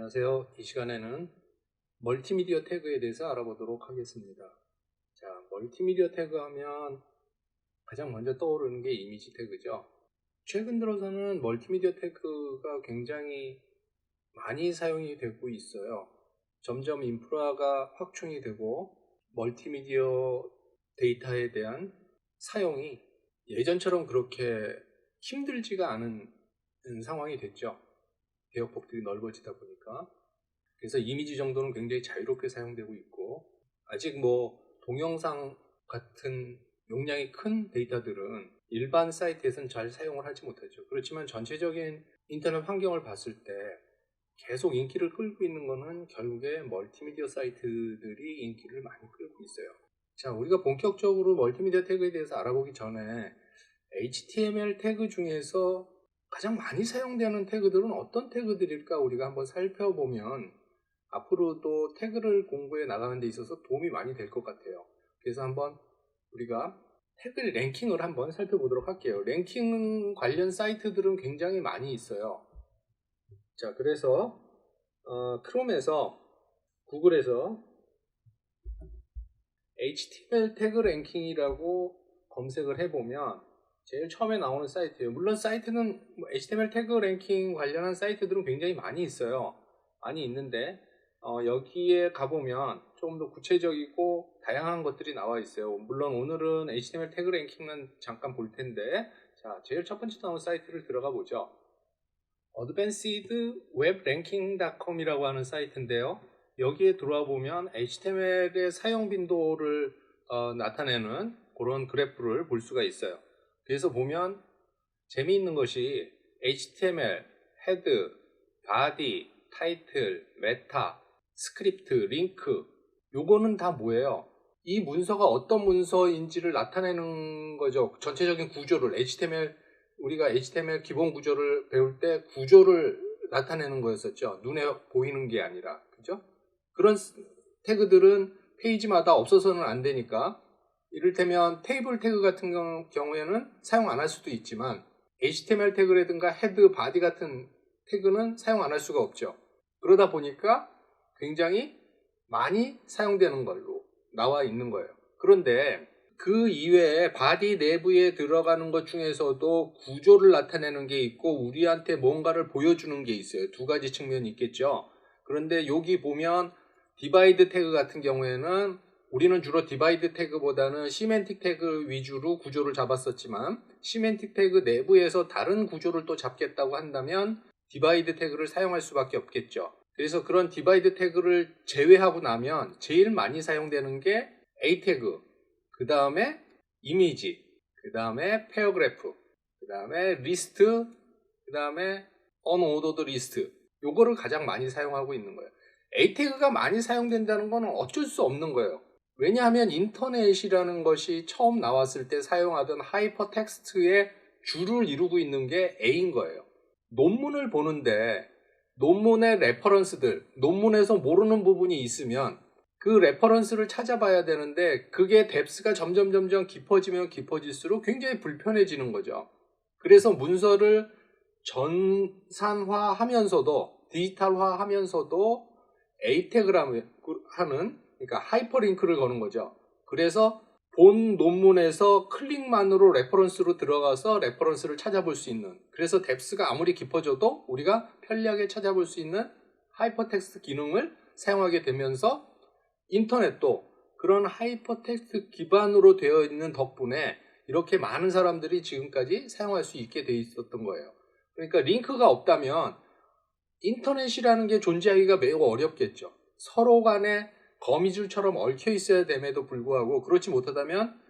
안녕하세요. 이 시간에는 멀티미디어 태그에 대해서 알아보도록 하겠습니다. 자, 멀티미디어 태그 하면 가장 먼저 떠오르는 게 이미지 태그죠. 최근 들어서는 멀티미디어 태그가 굉장히 많이 사용이 되고 있어요. 점점 인프라가 확충이 되고 멀티미디어 데이터에 대한 사용이 예전처럼 그렇게 힘들지가 않은 상황이 됐죠. 대역폭들이 넓어지다 보니까. 그래서 이미지 정도는 굉장히 자유롭게 사용되고 있고, 아직 동영상 같은 용량이 큰 데이터들은 일반 사이트에서는 잘 사용을 하지 못하죠. 그렇지만 전체적인 인터넷 환경을 봤을 때 계속 인기를 끌고 있는 거는 결국에 멀티미디어 사이트들이 인기를 많이 끌고 있어요. 자, 우리가 본격적으로 멀티미디어 태그에 대해서 알아보기 전에 HTML 태그 중에서 가장 많이 사용되는 태그들은 어떤 태그들일까 우리가 한번 살펴보면 앞으로도 태그를 공부해 나가는 데 있어서 도움이 많이 될 것 같아요. 그래서 한번 우리가 태그 랭킹을 한번 살펴보도록 할게요. 랭킹 관련 사이트들은 굉장히 많이 있어요. 자, 그래서 크롬에서, 구글에서 HTML 태그 랭킹이라고 검색을 해보면 제일 처음에 나오는 사이트예요. 물론 사이트는 HTML 태그 랭킹 관련한 사이트들은 굉장히 많이 있어요. 많이 있는데 여기에 가보면 좀 더 구체적이고 다양한 것들이 나와 있어요. 물론 오늘은 HTML 태그 랭킹만 잠깐 볼 텐데, 자, 제일 첫 번째 나온 사이트를 들어가 보죠. advancedwebranking.com 이라고 하는 사이트인데요. 여기에 들어와 보면 HTML의 사용 빈도를 나타내는 그런 그래프를 볼 수가 있어요. 그래서 보면 재미있는 것이 HTML, 헤드, 바디, 타이틀, 메타, 스크립트, 링크, 요거는 다 뭐예요? 이 문서가 어떤 문서인지를 나타내는 거죠. 전체적인 구조를, 우리가 HTML 기본 구조를 배울 때 구조를 나타내는 거였었죠. 눈에 보이는 게 아니라, 그죠? 그런 태그들은 페이지마다 없어서는 안 되니까, 이를테면 테이블 태그 같은 경우에는 사용 안 할 수도 있지만 HTML 태그라든가 헤드, 바디 같은 태그는 사용 안 할 수가 없죠. 그러다 보니까 굉장히 많이 사용되는 걸로 나와 있는 거예요. 그런데 그 이외에 바디 내부에 들어가는 것 중에서도 구조를 나타내는 게 있고 우리한테 뭔가를 보여주는 게 있어요. 두 가지 측면이 있겠죠. 그런데 여기 보면 디바이드 태그 같은 경우에는 우리는 주로 디바이드 태그보다는 시멘틱 태그 위주로 구조를 잡았었지만 시멘틱 태그 내부에서 다른 구조를 또 잡겠다고 한다면 디바이드 태그를 사용할 수밖에 없겠죠. 그래서 그런 디바이드 태그를 제외하고 나면 제일 많이 사용되는 게 A 태그, 그 다음에 이미지, 그 다음에 패러그래프, 그 다음에 리스트, 그 다음에 unordered 리스트, 요거를 가장 많이 사용하고 있는 거예요. A 태그가 많이 사용된다는 건 어쩔 수 없는 거예요. 왜냐하면 인터넷이라는 것이 처음 나왔을 때 사용하던 하이퍼텍스트의 주를 이루고 있는 게 A인 거예요. 논문을 보는데 논문의 레퍼런스들, 논문에서 모르는 부분이 있으면 그 레퍼런스를 찾아봐야 되는데 그게 뎁스가 점점 깊어지면 깊어질수록 굉장히 불편해지는 거죠. 그래서 문서를 전산화하면서도 디지털화하면서도 A 태그라는 그러니까 하이퍼링크를 거는 거죠. 그래서 본 논문에서 클릭만으로 레퍼런스로 들어가서 레퍼런스를 찾아볼 수 있는, 그래서 뎁스가 아무리 깊어져도 우리가 편리하게 찾아볼 수 있는 하이퍼텍스트 기능을 사용하게 되면서 인터넷도 그런 하이퍼텍스트 기반으로 되어 있는 덕분에 이렇게 많은 사람들이 지금까지 사용할 수 있게 돼 있었던 거예요. 그러니까 링크가 없다면 인터넷이라는 게 존재하기가 매우 어렵겠죠. 서로 간에 거미줄처럼 얽혀 있어야 됨에도 불구하고 그렇지 못하다면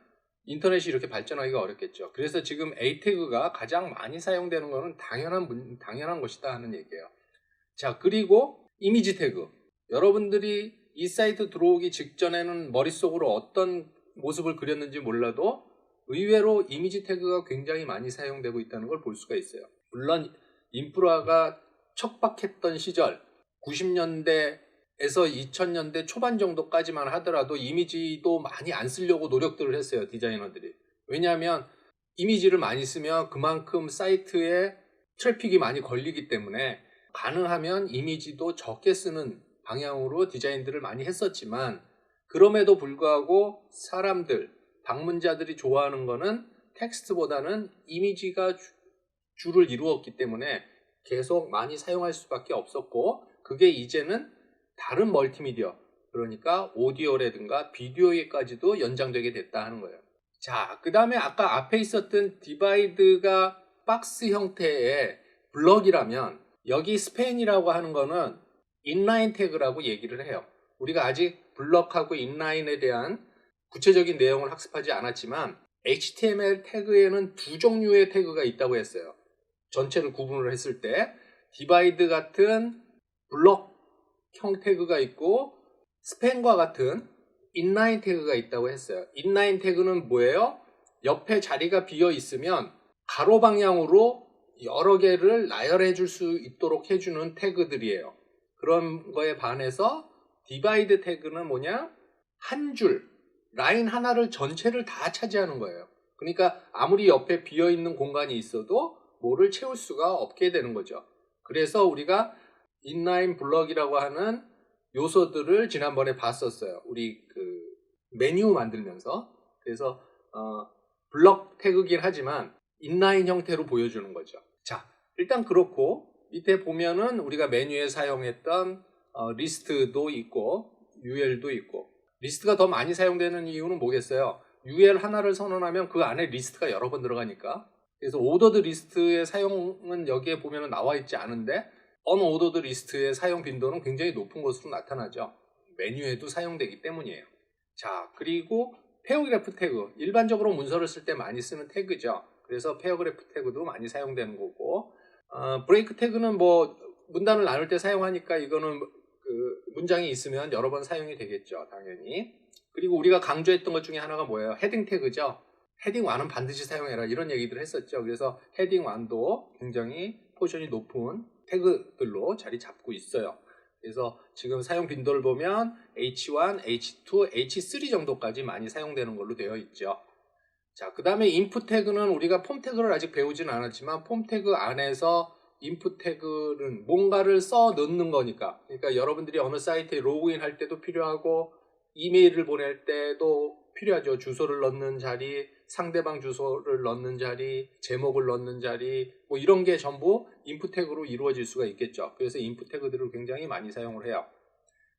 인터넷이 이렇게 발전하기가 어렵겠죠. 그래서 지금 A 태그가 가장 많이 사용되는 것은 당연한 것이다 하는 얘기예요. 자, 그리고 이미지 태그. 여러분들이 이 사이트 들어오기 직전에는 머릿속으로 어떤 모습을 그렸는지 몰라도 의외로 이미지 태그가 굉장히 많이 사용되고 있다는 걸 볼 수가 있어요. 물론 인프라가 척박했던 시절 90년대에서 2000년대 초반 정도까지만 하더라도 이미지도 많이 안 쓰려고 노력들을 했어요, 디자이너들이. 왜냐하면 이미지를 많이 쓰면 그만큼 사이트에 트래픽이 많이 걸리기 때문에 가능하면 이미지도 적게 쓰는 방향으로 디자인들을 많이 했었지만 그럼에도 불구하고 사람들, 방문자들이 좋아하는 거는 텍스트보다는 이미지가 주를 이루었기 때문에 계속 많이 사용할 수밖에 없었고 그게 이제는 다른 멀티미디어 그러니까 오디오라든가 비디오에까지도 연장되게 됐다 하는 거예요. 자, 그 다음에 아까 앞에 있었던 디바이드가 박스 형태의 블럭이라면 여기 스팬이라고 하는 거는 인라인 태그라고 얘기를 해요. 우리가 아직 블럭하고 인라인에 대한 구체적인 내용을 학습하지 않았지만 HTML 태그에는 두 종류의 태그가 있다고 했어요. 전체를 구분을 했을 때 디바이드 같은 블럭형 태그가 있고 스팬과 같은 인라인 태그가 있다고 했어요. 인라인 태그는 뭐예요? 옆에 자리가 비어 있으면 가로 방향으로 여러 개를 나열해 줄 수 있도록 해주는 태그들이에요. 그런 거에 반해서 디바이드 태그는 뭐냐? 한 줄, 라인 하나를 전체를 다 차지하는 거예요. 그러니까 아무리 옆에 비어 있는 공간이 있어도 뭐를 채울 수가 없게 되는 거죠. 그래서 우리가 인라인 블럭이라고 하는 요소들을 지난번에 봤었어요. 우리 그 메뉴 만들면서. 그래서 블럭 태그긴 하지만 인라인 형태로 보여주는 거죠. 자, 일단 그렇고 밑에 보면은 우리가 메뉴에 사용했던 리스트도 있고 UL도 있고 리스트가 더 많이 사용되는 이유는 뭐겠어요? UL 하나를 선언하면 그 안에 리스트가 여러 번 들어가니까. 그래서 오더드 리스트의 사용은 여기에 보면은 나와 있지 않은데 언오더드 리스트의 사용 빈도는 굉장히 높은 것으로 나타나죠. 메뉴에도 사용되기 때문이에요. 자, 그리고 페어그래프 태그, 일반적으로 문서를 쓸 때 많이 쓰는 태그죠. 그래서 페어그래프 태그도 많이 사용되는 거고 브레이크 태그는 뭐 문단을 나눌 때 사용하니까 이거는 그 문장이 있으면 여러 번 사용이 되겠죠, 당연히. 그리고 우리가 강조했던 것 중에 하나가 뭐예요? 헤딩 태그죠. 헤딩 1은 반드시 사용해라 이런 얘기들을 했었죠. 그래서 헤딩 1도 굉장히 포지션이 높은 태그들로 자리 잡고 있어요. 그래서 지금 사용 빈도를 보면 H1, H2, H3 정도까지 많이 사용되는 걸로 되어 있죠. 자, 그 다음에 인풋 태그는 우리가 폼 태그를 아직 배우진 않았지만 폼 태그 안에서 인풋 태그는 뭔가를 써 넣는 거니까 그러니까 여러분들이 어느 사이트에 로그인 할 때도 필요하고 이메일을 보낼 때도 필요하죠. 주소를 넣는 자리, 상대방 주소를 넣는 자리, 제목을 넣는 자리 뭐 이런 게 전부 인풋 태그로 이루어질 수가 있겠죠. 그래서 인풋 태그들을 굉장히 많이 사용을 해요.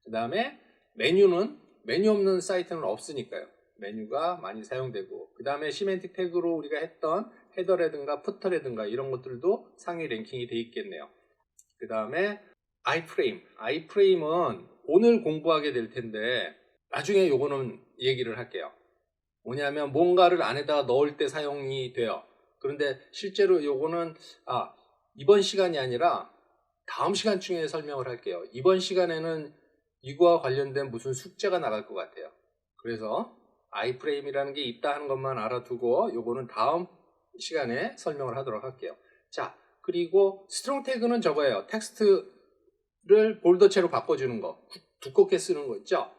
그 다음에 메뉴는 메뉴 없는 사이트는 없으니까요. 메뉴가 많이 사용되고 그 다음에 시멘틱 태그로 우리가 했던 헤더라든가 푸터라든가 이런 것들도 상위 랭킹이 돼 있겠네요. 그 다음에 아이프레임은 오늘 공부하게 될 텐데 나중에 요거는 얘기를 할게요. 뭐냐면 뭔가를 안에다가 넣을 때 사용이 돼요. 그런데 실제로 요거는 이번 시간이 아니라 다음 시간쯤에 설명을 할게요. 이번 시간에는 이거와 관련된 무슨 숙제가 나갈 것 같아요. 그래서 아이프레임이라는 게 있다 하는 것만 알아두고 요거는 다음 시간에 설명을 하도록 할게요. 자, 그리고 스트롱 태그는 저거예요. 텍스트를 볼더체로 바꿔주는 거, 두껍게 쓰는 거 있죠?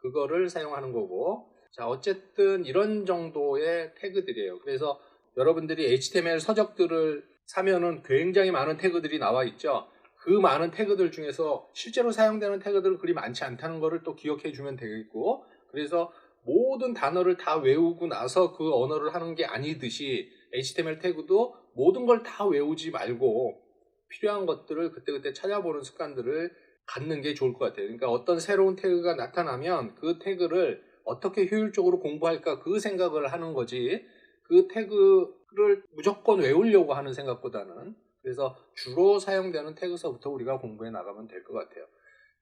그거를 사용하는 거고 자, 어쨌든 이런 정도의 태그들이에요. 그래서 여러분들이 HTML 서적들을 사면은 굉장히 많은 태그들이 나와 있죠. 그 많은 태그들 중에서 실제로 사용되는 태그들은 그리 많지 않다는 것을 또 기억해 주면 되겠고 그래서 모든 단어를 다 외우고 나서 그 언어를 하는 게 아니듯이 HTML 태그도 모든 걸 다 외우지 말고 필요한 것들을 그때그때 찾아보는 습관들을 갖는 게 좋을 것 같아요. 그러니까 어떤 새로운 태그가 나타나면 그 태그를 어떻게 효율적으로 공부할까 그 생각을 하는 거지 그 태그를 무조건 외우려고 하는 생각보다는 그래서 주로 사용되는 태그서부터 우리가 공부해 나가면 될 것 같아요.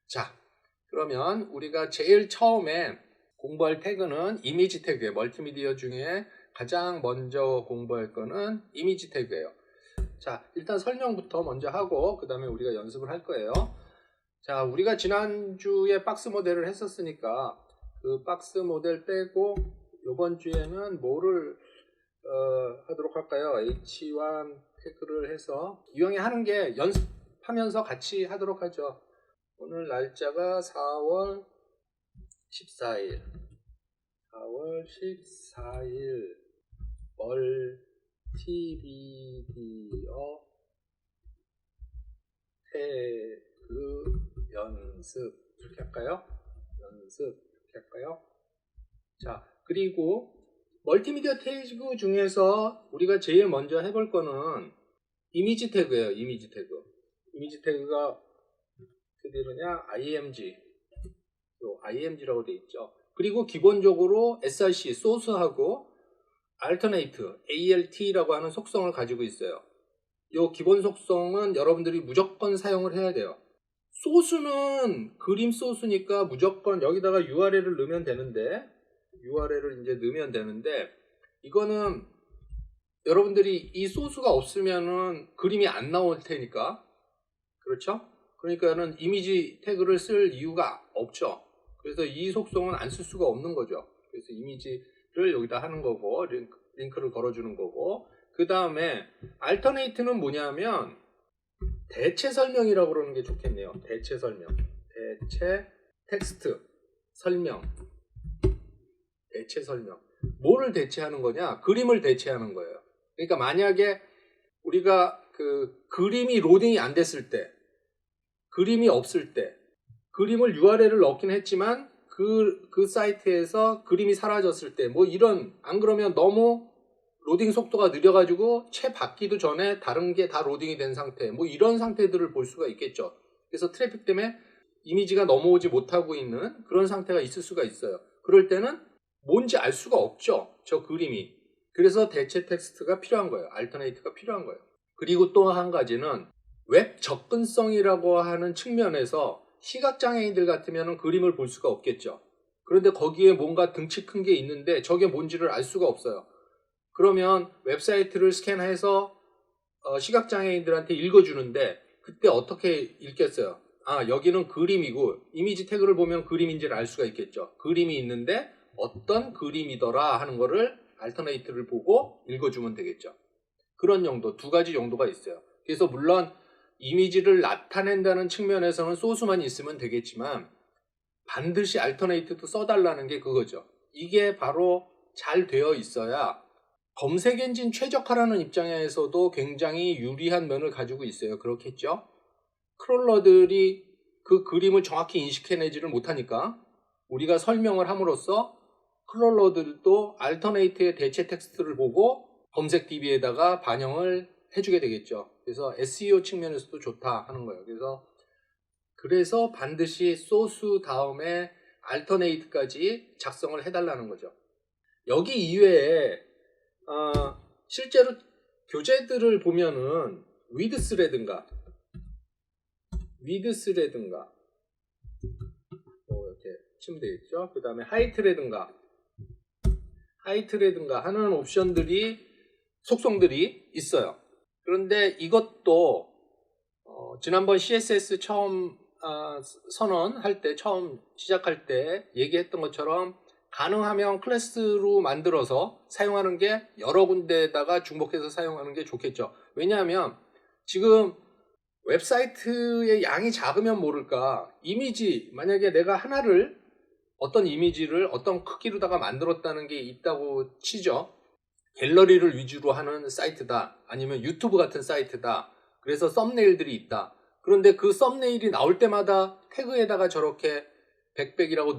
자, 그러면 우리가 제일 처음에 공부할 태그는 이미지 태그예요. 멀티미디어 중에 가장 먼저 공부할 거는 이미지 태그예요. 자, 일단 설명부터 먼저 하고 그 다음에 우리가 연습을 할 거예요. 자, 우리가 지난주에 박스 모델을 했었으니까 그 박스 모델 빼고 이번 주에는 뭐를 하도록 할까요? H1 태그를 해서 이왕에 하는 게 연습하면서 같이 하도록 하죠. 오늘 날짜가 4월 14일 4월 14일 멀티미디어 태그 연습 이렇게 할까요? 연습 이렇게 할까요? 자, 그리고 멀티미디어 태그 중에서 우리가 제일 먼저 해볼 거는 이미지 태그예요. 이미지 태그. 이미지 태그가 어떻게 되느냐? img라고 돼 있죠. 그리고 기본적으로 src, 소스하고 alternate, alt라고 하는 속성을 가지고 있어요. 이 기본 속성은 여러분들이 무조건 사용을 해야 돼요. 소스는 그림 소스니까 무조건 여기다가 URL을 넣으면 되는데, 이거는 여러분들이 이 소스가 없으면은 그림이 안 나올 테니까, 그렇죠? 그러니까는 이미지 태그를 쓸 이유가 없죠. 그래서 이 속성은 안 쓸 수가 없는 거죠. 그래서 이미지를 여기다 하는 거고, 링크를 걸어주는 거고, 그 다음에 alternate는 뭐냐면 대체 설명이라고 그러는 게 좋겠네요. 대체 설명, 대체 텍스트 설명, 대체 설명. 뭐를 대체하는 거냐? 그림을 대체하는 거예요. 그러니까 만약에 우리가 그 그림이 로딩이 안 됐을 때, 그림이 없을 때, 그림을 URL을 넣긴 했지만 그 사이트에서 그림이 사라졌을 때, 뭐 이런, 안 그러면 너무 로딩 속도가 느려가지고 채 받기도 전에 다른 게 다 로딩이 된 상태, 뭐 이런 상태들을 볼 수가 있겠죠. 그래서 트래픽 때문에 이미지가 넘어오지 못하고 있는 그런 상태가 있을 수가 있어요. 그럴 때는 뭔지 알 수가 없죠, 저 그림이. 그래서 대체 텍스트가 필요한 거예요. 알터네이트가 필요한 거예요. 그리고 또 한 가지는 웹 접근성이라고 하는 측면에서 시각장애인들 같으면 그림을 볼 수가 없겠죠. 그런데 거기에 뭔가 등치 큰 게 있는데 저게 뭔지를 알 수가 없어요. 그러면 웹사이트를 스캔해서 시각장애인들한테 읽어주는데 그때 어떻게 읽겠어요? 아, 여기는 그림이고 이미지 태그를 보면 그림인지를 알 수가 있겠죠. 그림이 있는데 어떤 그림이더라 하는 거를 알터네이트를 보고 읽어주면 되겠죠. 그런 용도, 두 가지 용도가 있어요. 그래서 물론 이미지를 나타낸다는 측면에서는 소스만 있으면 되겠지만 반드시 알터네이트도 써달라는 게 그거죠. 이게 바로 잘 되어 있어야 검색 엔진 최적화라는 입장에서도 굉장히 유리한 면을 가지고 있어요. 그렇겠죠? 크롤러들이 그 그림을 정확히 인식해내지를 못하니까 우리가 설명을 함으로써 크롤러들도 알터네이트의 대체 텍스트를 보고 검색 DB에다가 반영을 해주게 되겠죠. 그래서 SEO 측면에서도 좋다 하는 거예요. 그래서 반드시 소스 다음에 알터네이트까지 작성을 해달라는 거죠. 여기 이외에 실제로 교재들을 보면은 위드스라든가 이렇게 치면 되겠죠. 그 다음에 하이트라든가 하는 옵션들이 속성들이 있어요. 그런데 이것도 지난번 CSS 처음 선언할 때, 처음 시작할 때 얘기했던 것처럼 가능하면 클래스로 만들어서 사용하는 게 여러 군데에다가 중복해서 사용하는 게 좋겠죠. 왜냐하면 지금 웹사이트의 양이 작으면 모를까 이미지, 만약에 내가 어떤 이미지를 어떤 크기로다가 만들었다는 게 있다고 치죠. 갤러리를 위주로 하는 사이트다, 아니면 유튜브 같은 사이트다, 그래서 썸네일들이 있다. 그런데 그 썸네일이 나올 때마다 태그에다가 저렇게 백백이라고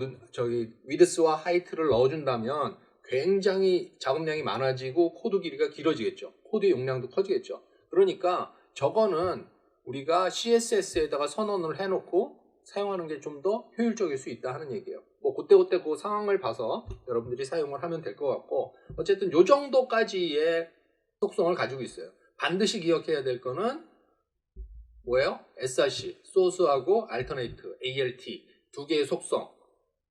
위드스와 하이트를 넣어준다면 굉장히 작업량이 많아지고 코드 길이가 길어지겠죠. 코드 용량도 커지겠죠. 그러니까 저거는 우리가 CSS에다가 선언을 해놓고 사용하는 게 좀 더 효율적일 수 있다 하는 얘기예요. 뭐 그때 그 상황을 봐서 여러분들이 사용을 하면 될 것 같고, 어쨌든 요 정도까지의 속성을 가지고 있어요. 반드시 기억해야 될 거는 뭐예요? src, 소스하고 alternate, alt 두 개의 속성,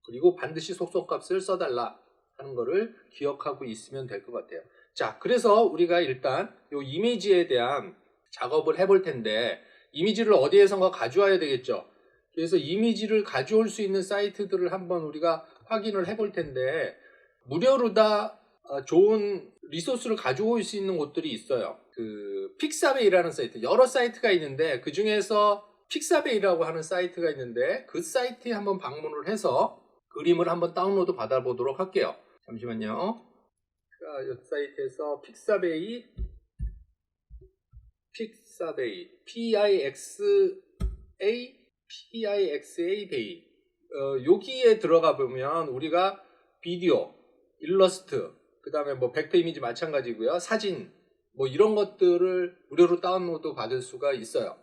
그리고 반드시 속성 값을 써달라 하는 거를 기억하고 있으면 될 것 같아요. 자, 그래서 우리가 일단 요 이미지에 대한 작업을 해볼 텐데, 이미지를 어디에선가 가져와야 되겠죠. 그래서 이미지를 가져올 수 있는 사이트들을 한번 우리가 확인을 해볼 텐데, 무료로 다 좋은 리소스를 가져올 수 있는 곳들이 있어요. 그 픽사베이라는 사이트, 여러 사이트가 있는데 그 중에서 픽사베이라고 하는 사이트가 있는데 그 사이트에 한번 방문을 해서 그림을 한번 다운로드 받아보도록 할게요. 잠시만요. 이 사이트에서 픽사베이 pixabay 여기에 들어가 보면 우리가 비디오, 일러스트, 그 다음에 뭐 벡터 이미지 마찬가지고요. 사진 뭐 이런 것들을 무료로 다운로드 받을 수가 있어요.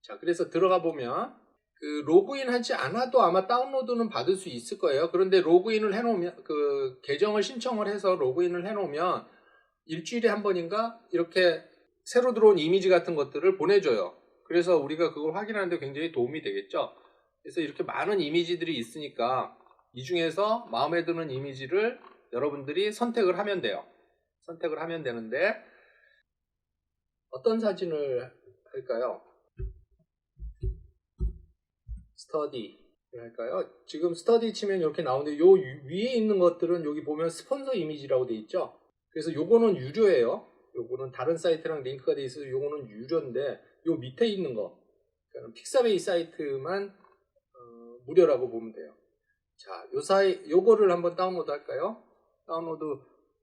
자, 그래서 들어가 보면 그 로그인 하지 않아도 아마 다운로드는 받을 수 있을 거예요. 그런데 로그인을 해놓으면 그 계정을 신청을 해서 로그인을 해놓으면 일주일에 한 번인가 이렇게 새로 들어온 이미지 같은 것들을 보내줘요. 그래서 우리가 그걸 확인하는 데 굉장히 도움이 되겠죠. 그래서 이렇게 많은 이미지들이 있으니까 이 중에서 마음에 드는 이미지를 여러분들이 선택을 하면 돼요. 선택을 하면 되는데 어떤 사진을 할까요? 스터디 할까요? 지금 스터디 치면 이렇게 나오는데 요 위에 있는 것들은 여기 보면 스폰서 이미지라고 돼 있죠. 그래서 요거는 유료예요. 요거는 다른 사이트랑 링크가 돼 있어서 요거는 유료인데 요 밑에 있는 거 그러니까 픽사베이 사이트만 무료라고 보면 돼요. 자, 요거를 한번 다운로드 할까요? 다운로드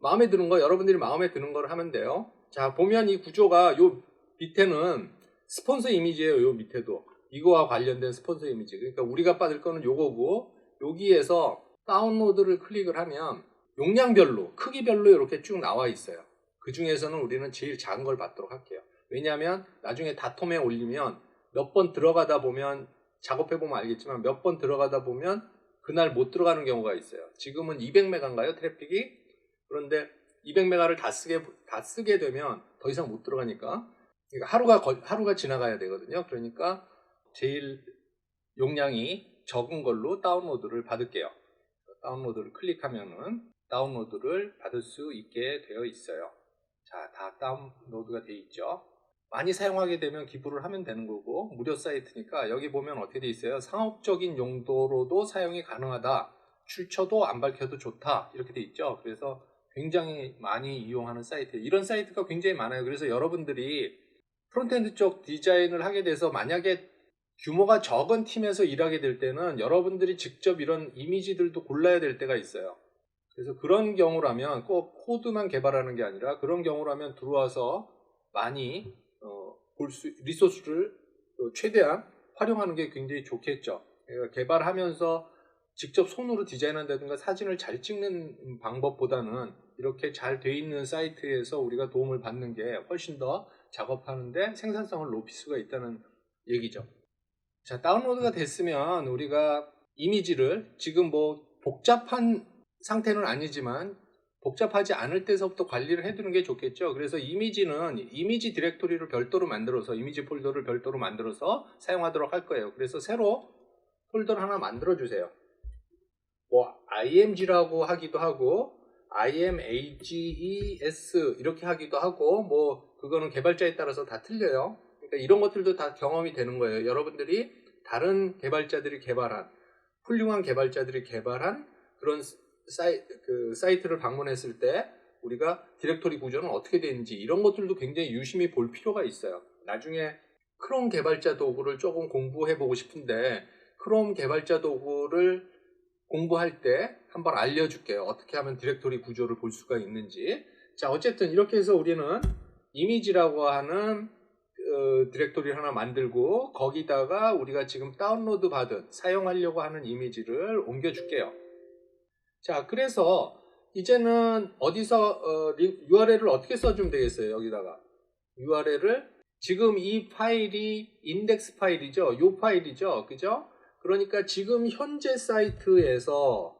마음에 드는 거 여러분들이 마음에 드는 걸 하면 돼요. 자, 보면 이 구조가 요 밑에는 스폰서 이미지예요. 요 밑에도 이거와 관련된 스폰서 이미지. 그러니까 우리가 받을 거는 요거고 여기에서 다운로드를 클릭을 하면 용량별로 크기별로 이렇게 쭉 나와 있어요. 그 중에서는 우리는 제일 작은 걸 받도록 할게요. 왜냐하면 나중에 다텀에 올리면 몇 번 들어가다 보면 작업해보면 알겠지만 몇 번 들어가다 보면 그날 못 들어가는 경우가 있어요. 지금은 200메가인가요? 트래픽이? 그런데 200메가를 다 쓰게 되면 더 이상 못 들어가니까 하루가 지나가야 되거든요. 그러니까 제일 용량이 적은 걸로 다운로드를 받을게요. 다운로드를 클릭하면은 다운로드를 받을 수 있게 되어 있어요. 자, 다 다운로드가 되어 있죠. 많이 사용하게 되면 기부를 하면 되는 거고 무료 사이트니까 여기 보면 어떻게 되어 있어요? 상업적인 용도로도 사용이 가능하다. 출처도 안 밝혀도 좋다. 이렇게 되어 있죠. 그래서 굉장히 많이 이용하는 사이트. 이런 사이트가 굉장히 많아요. 그래서 여러분들이 프론트엔드 쪽 디자인을 하게 돼서 만약에 규모가 적은 팀에서 일하게 될 때는 여러분들이 직접 이런 이미지들도 골라야 될 때가 있어요. 그래서 그런 경우라면 꼭 코드만 개발하는 게 아니라 그런 경우라면 들어와서 많이 리소스를 최대한 활용하는 게 굉장히 좋겠죠. 그러니까 개발하면서 직접 손으로 디자인한다든가 사진을 잘 찍는 방법보다는 이렇게 잘 돼 있는 사이트에서 우리가 도움을 받는 게 훨씬 더 작업하는데 생산성을 높일 수가 있다는 얘기죠. 자, 다운로드가 됐으면 우리가 이미지를 지금 뭐 복잡한 상태는 아니지만 복잡하지 않을 때서부터 관리를 해두는 게 좋겠죠. 그래서 이미지는 이미지 디렉토리를 별도로 만들어서 이미지 폴더를 별도로 만들어서 사용하도록 할 거예요. 그래서 새로 폴더를 하나 만들어 주세요. 뭐 img라고 하기도 하고 images 이렇게 하기도 하고 뭐 그거는 개발자에 따라서 다 틀려요. 그러니까 이런 것들도 다 경험이 되는 거예요. 여러분들이 다른 개발자들이 개발한 훌륭한 개발자들이 개발한 그런 사이트를 방문했을 때 우리가 디렉토리 구조는 어떻게 되는지 이런 것들도 굉장히 유심히 볼 필요가 있어요. 나중에 크롬 개발자 도구를 조금 공부해 보고 싶은데 크롬 개발자 도구를 공부할 때 한번 알려줄게요. 어떻게 하면 디렉토리 구조를 볼 수가 있는지. 자, 어쨌든 이렇게 해서 우리는 이미지라고 하는 디렉토리를 하나 만들고 거기다가 우리가 지금 다운로드 받은 사용하려고 하는 이미지를 옮겨줄게요. 자, 그래서 이제는 어디서 URL을 어떻게 써주면 되겠어요? 여기다가 URL을 지금 이 파일이 인덱스 파일이죠. 이 파일이죠. 그죠? 그러니까 지금 현재 사이트에서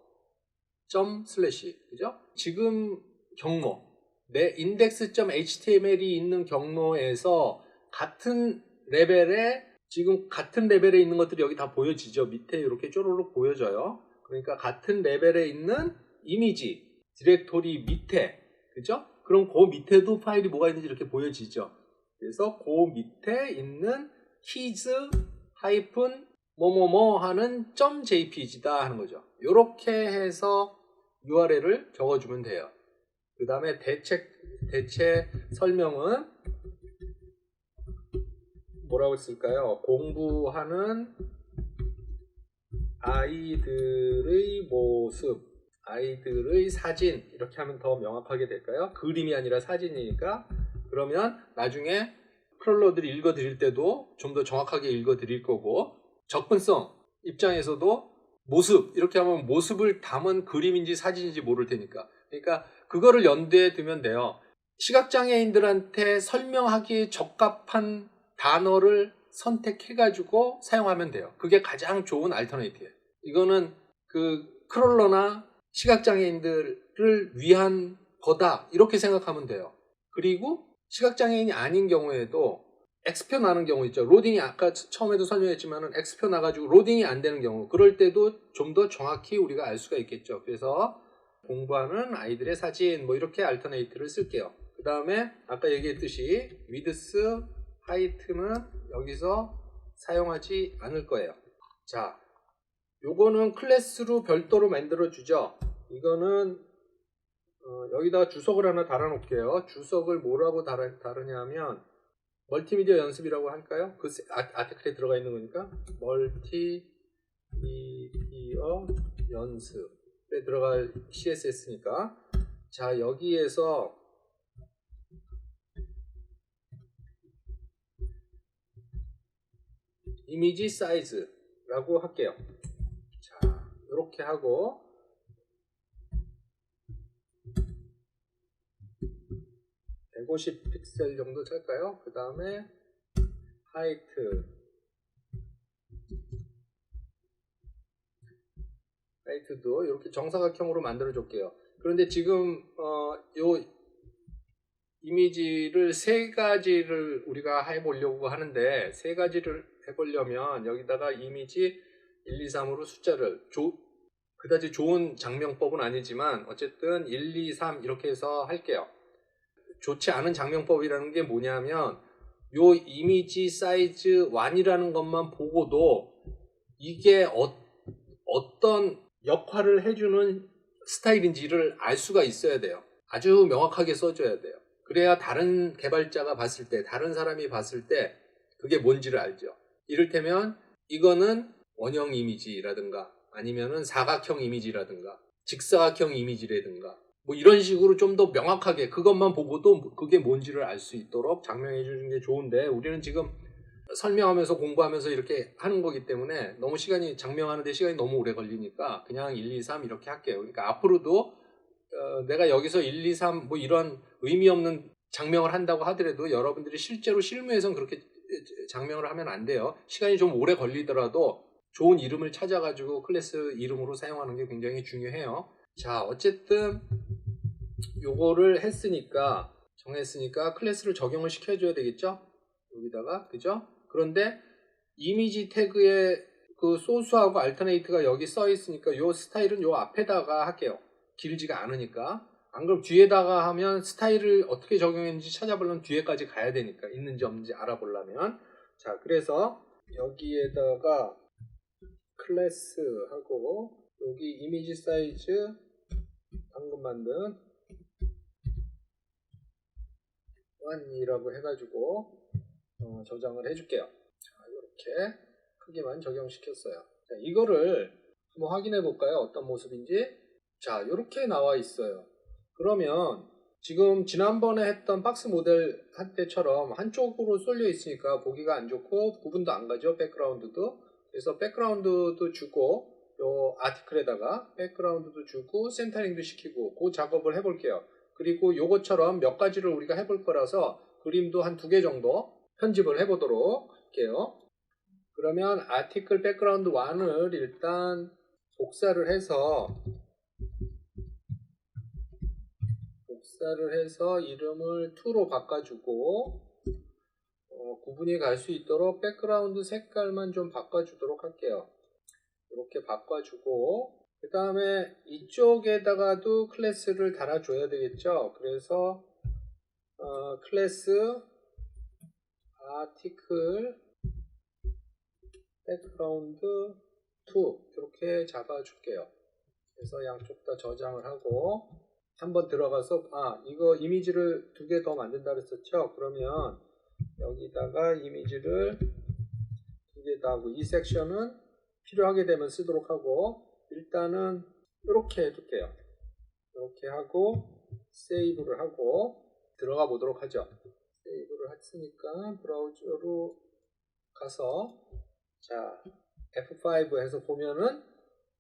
그죠? 지금 경로 내 index.html이 있는 경로에서 같은 레벨에 지금 같은 레벨에 있는 것들이 여기 다 보여지죠. 밑에 이렇게 쪼로록 보여져요. 그러니까 같은 레벨에 있는 이미지 디렉토리 밑에 그죠? 그럼 그 밑에도 파일이 뭐가 있는지 이렇게 보여지죠. 그래서 그 밑에 있는 his 뭐뭐뭐 하는 .jpg다 하는 거죠. 이렇게 해서 URL을 적어주면 돼요. 그 다음에 대체 설명은 뭐라고 쓸까요? 공부하는 아이들의 모습, 아이들의 사진 이렇게 하면 더 명확하게 될까요? 그림이 아니라 사진이니까 그러면 나중에 크롤러들이 읽어드릴 때도 좀 더 정확하게 읽어드릴 거고, 접근성 입장에서도 모습, 이렇게 하면 모습을 담은 그림인지 사진인지 모를 테니까. 그러니까 그거를 염두에 두면 돼요. 시각장애인들한테 설명하기 적합한 단어를 선택해가지고 사용하면 돼요. 그게 가장 좋은 알터네이티예요. 이거는 그 크롤러나 시각장애인들을 위한 거다, 이렇게 생각하면 돼요. 그리고 시각장애인이 아닌 경우에도 X표 나는 경우 있죠. 로딩이 아까 처음에도 설명했지만 X표 나가지고 로딩이 안 되는 경우, 그럴 때도 좀 더 정확히 우리가 알 수가 있겠죠. 그래서 공부하는 아이들의 사진, 뭐 이렇게 알터네이트를 쓸게요. 그 다음에 아까 얘기했듯이 위드스, 하이트는 여기서 사용하지 않을 거예요. 자, 요거는 클래스로 별도로 만들어 주죠. 이거는 여기다가 주석을 하나 달아 놓을게요. 주석을 뭐라고 다르냐면 멀티미디어 연습이라고 할까요? 그 아티클에 들어가 있는 거니까 멀티미디어 연습에 들어갈 CSS니까, 자, 여기에서 이미지 사이즈라고 할게요. 자, 이렇게 하고 150 픽셀 정도 찰까요? 그 다음에 하이트도 이렇게 정사각형으로 만들어 줄게요. 그런데 지금 요 이미지를 세 가지를 우리가 해보려고 하는데, 세 가지를 해보려면 여기다가 이미지 1, 2, 3으로 숫자를 그다지 좋은 장명법은 아니지만 어쨌든 1, 2, 3 이렇게 해서 할게요. 좋지 않은 장명법이라는 게 뭐냐면, 요 이미지 사이즈 1이라는 것만 보고도 이게 어떤 역할을 해주는 스타일인지를 알 수가 있어야 돼요. 아주 명확하게 써줘야 돼요. 그래야 다른 개발자가 봤을 때, 다른 사람이 봤을 때 그게 뭔지를 알죠. 이를테면 이거는 원형 이미지라든가 아니면은 사각형 이미지라든가 직사각형 이미지라든가 뭐 이런 식으로 좀 더 명확하게 그것만 보고도 그게 뭔지를 알 수 있도록 장명해 주는 게 좋은데, 우리는 지금 설명하면서 공부하면서 이렇게 하는 거기 때문에 너무 장명하는데 시간이 너무 오래 걸리니까 그냥 1, 2, 3 이렇게 할게요. 그러니까 앞으로도 내가 여기서 1, 2, 3 뭐 이런 의미 없는 장명을 한다고 하더라도 여러분들이 실제로 실무에서는 그렇게 장명을 하면 안 돼요. 시간이 좀 오래 걸리더라도 좋은 이름을 찾아가지고 클래스 이름으로 사용하는 게 굉장히 중요해요. 자, 어쨌든 요거를 정했으니까 클래스를 적용을 시켜줘야 되겠죠? 여기다가, 그죠? 그런데 이미지 태그에 그 소스하고 알터네이트가 여기 써 있으니까 요 스타일은 요 앞에다가 할게요. 길지가 않으니까. 안 그럼 뒤에다가 하면 스타일을 어떻게 적용했는지 찾아보려면 뒤에까지 가야 되니까, 있는지 없는지 알아보려면. 자, 그래서 여기에다가 클래스하고 여기 이미지 사이즈 방금 만든 1이라고 해가지고 저장을 해줄게요. 자, 이렇게 크기만 적용시켰어요. 자, 이거를 한번 확인해 볼까요? 어떤 모습인지. 자, 이렇게 나와 있어요. 그러면 지금 지난번에 했던 박스 모델 할 때처럼 한쪽으로 쏠려 있으니까 보기가 안 좋고 구분도 안 가죠. 백그라운드도. 그래서 백그라운드도 주고 요 아티클에다가 백그라운드도 주고 센터링도 시키고 그 작업을 해볼게요. 그리고 요것처럼 몇 가지를 우리가 해볼 거라서 그림도 한 2개 정도 편집을 해보도록 할게요. 그러면 아티클 백그라운드 1을 일단 복사를 해서 이름을 2로 바꿔주고 구분이 갈 수 있도록 백그라운드 색깔만 좀 바꿔주도록 할게요. 이렇게 바꿔주고 그 다음에 이쪽에다가도 클래스를 달아줘야 되겠죠. 그래서 클래스 아티클 백그라운드 2 이렇게 잡아줄게요. 그래서 양쪽 다 저장을 하고 한번 들어가서 이거 이미지를 2개 더 만든다 그랬었죠. 그러면 여기다가 이미지를 2개 더 하고 이 섹션은 필요하게 되면 쓰도록 하고 일단은 이렇게 해둘게요. 이렇게 하고 세이브를 하고 들어가 보도록 하죠. 세이브를 브라우저를 했으니까 브라우저로 가서 자 F5 해서 보면은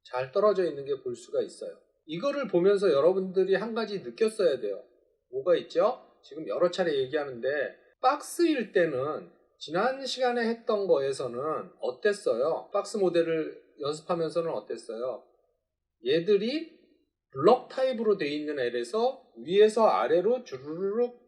잘 떨어져 있는 게 볼 수가 있어요. 이거를 보면서 여러분들이 한 가지 느꼈어야 돼요. 뭐가 있죠? 지금 여러 차례 얘기하는데 박스일 때는 지난 시간에 했던 거에서는 어땠어요? 박스 모델을 연습하면서는 어땠어요? 얘들이 블럭 타입으로 되어 있는 L에서 위에서 아래로 주르륵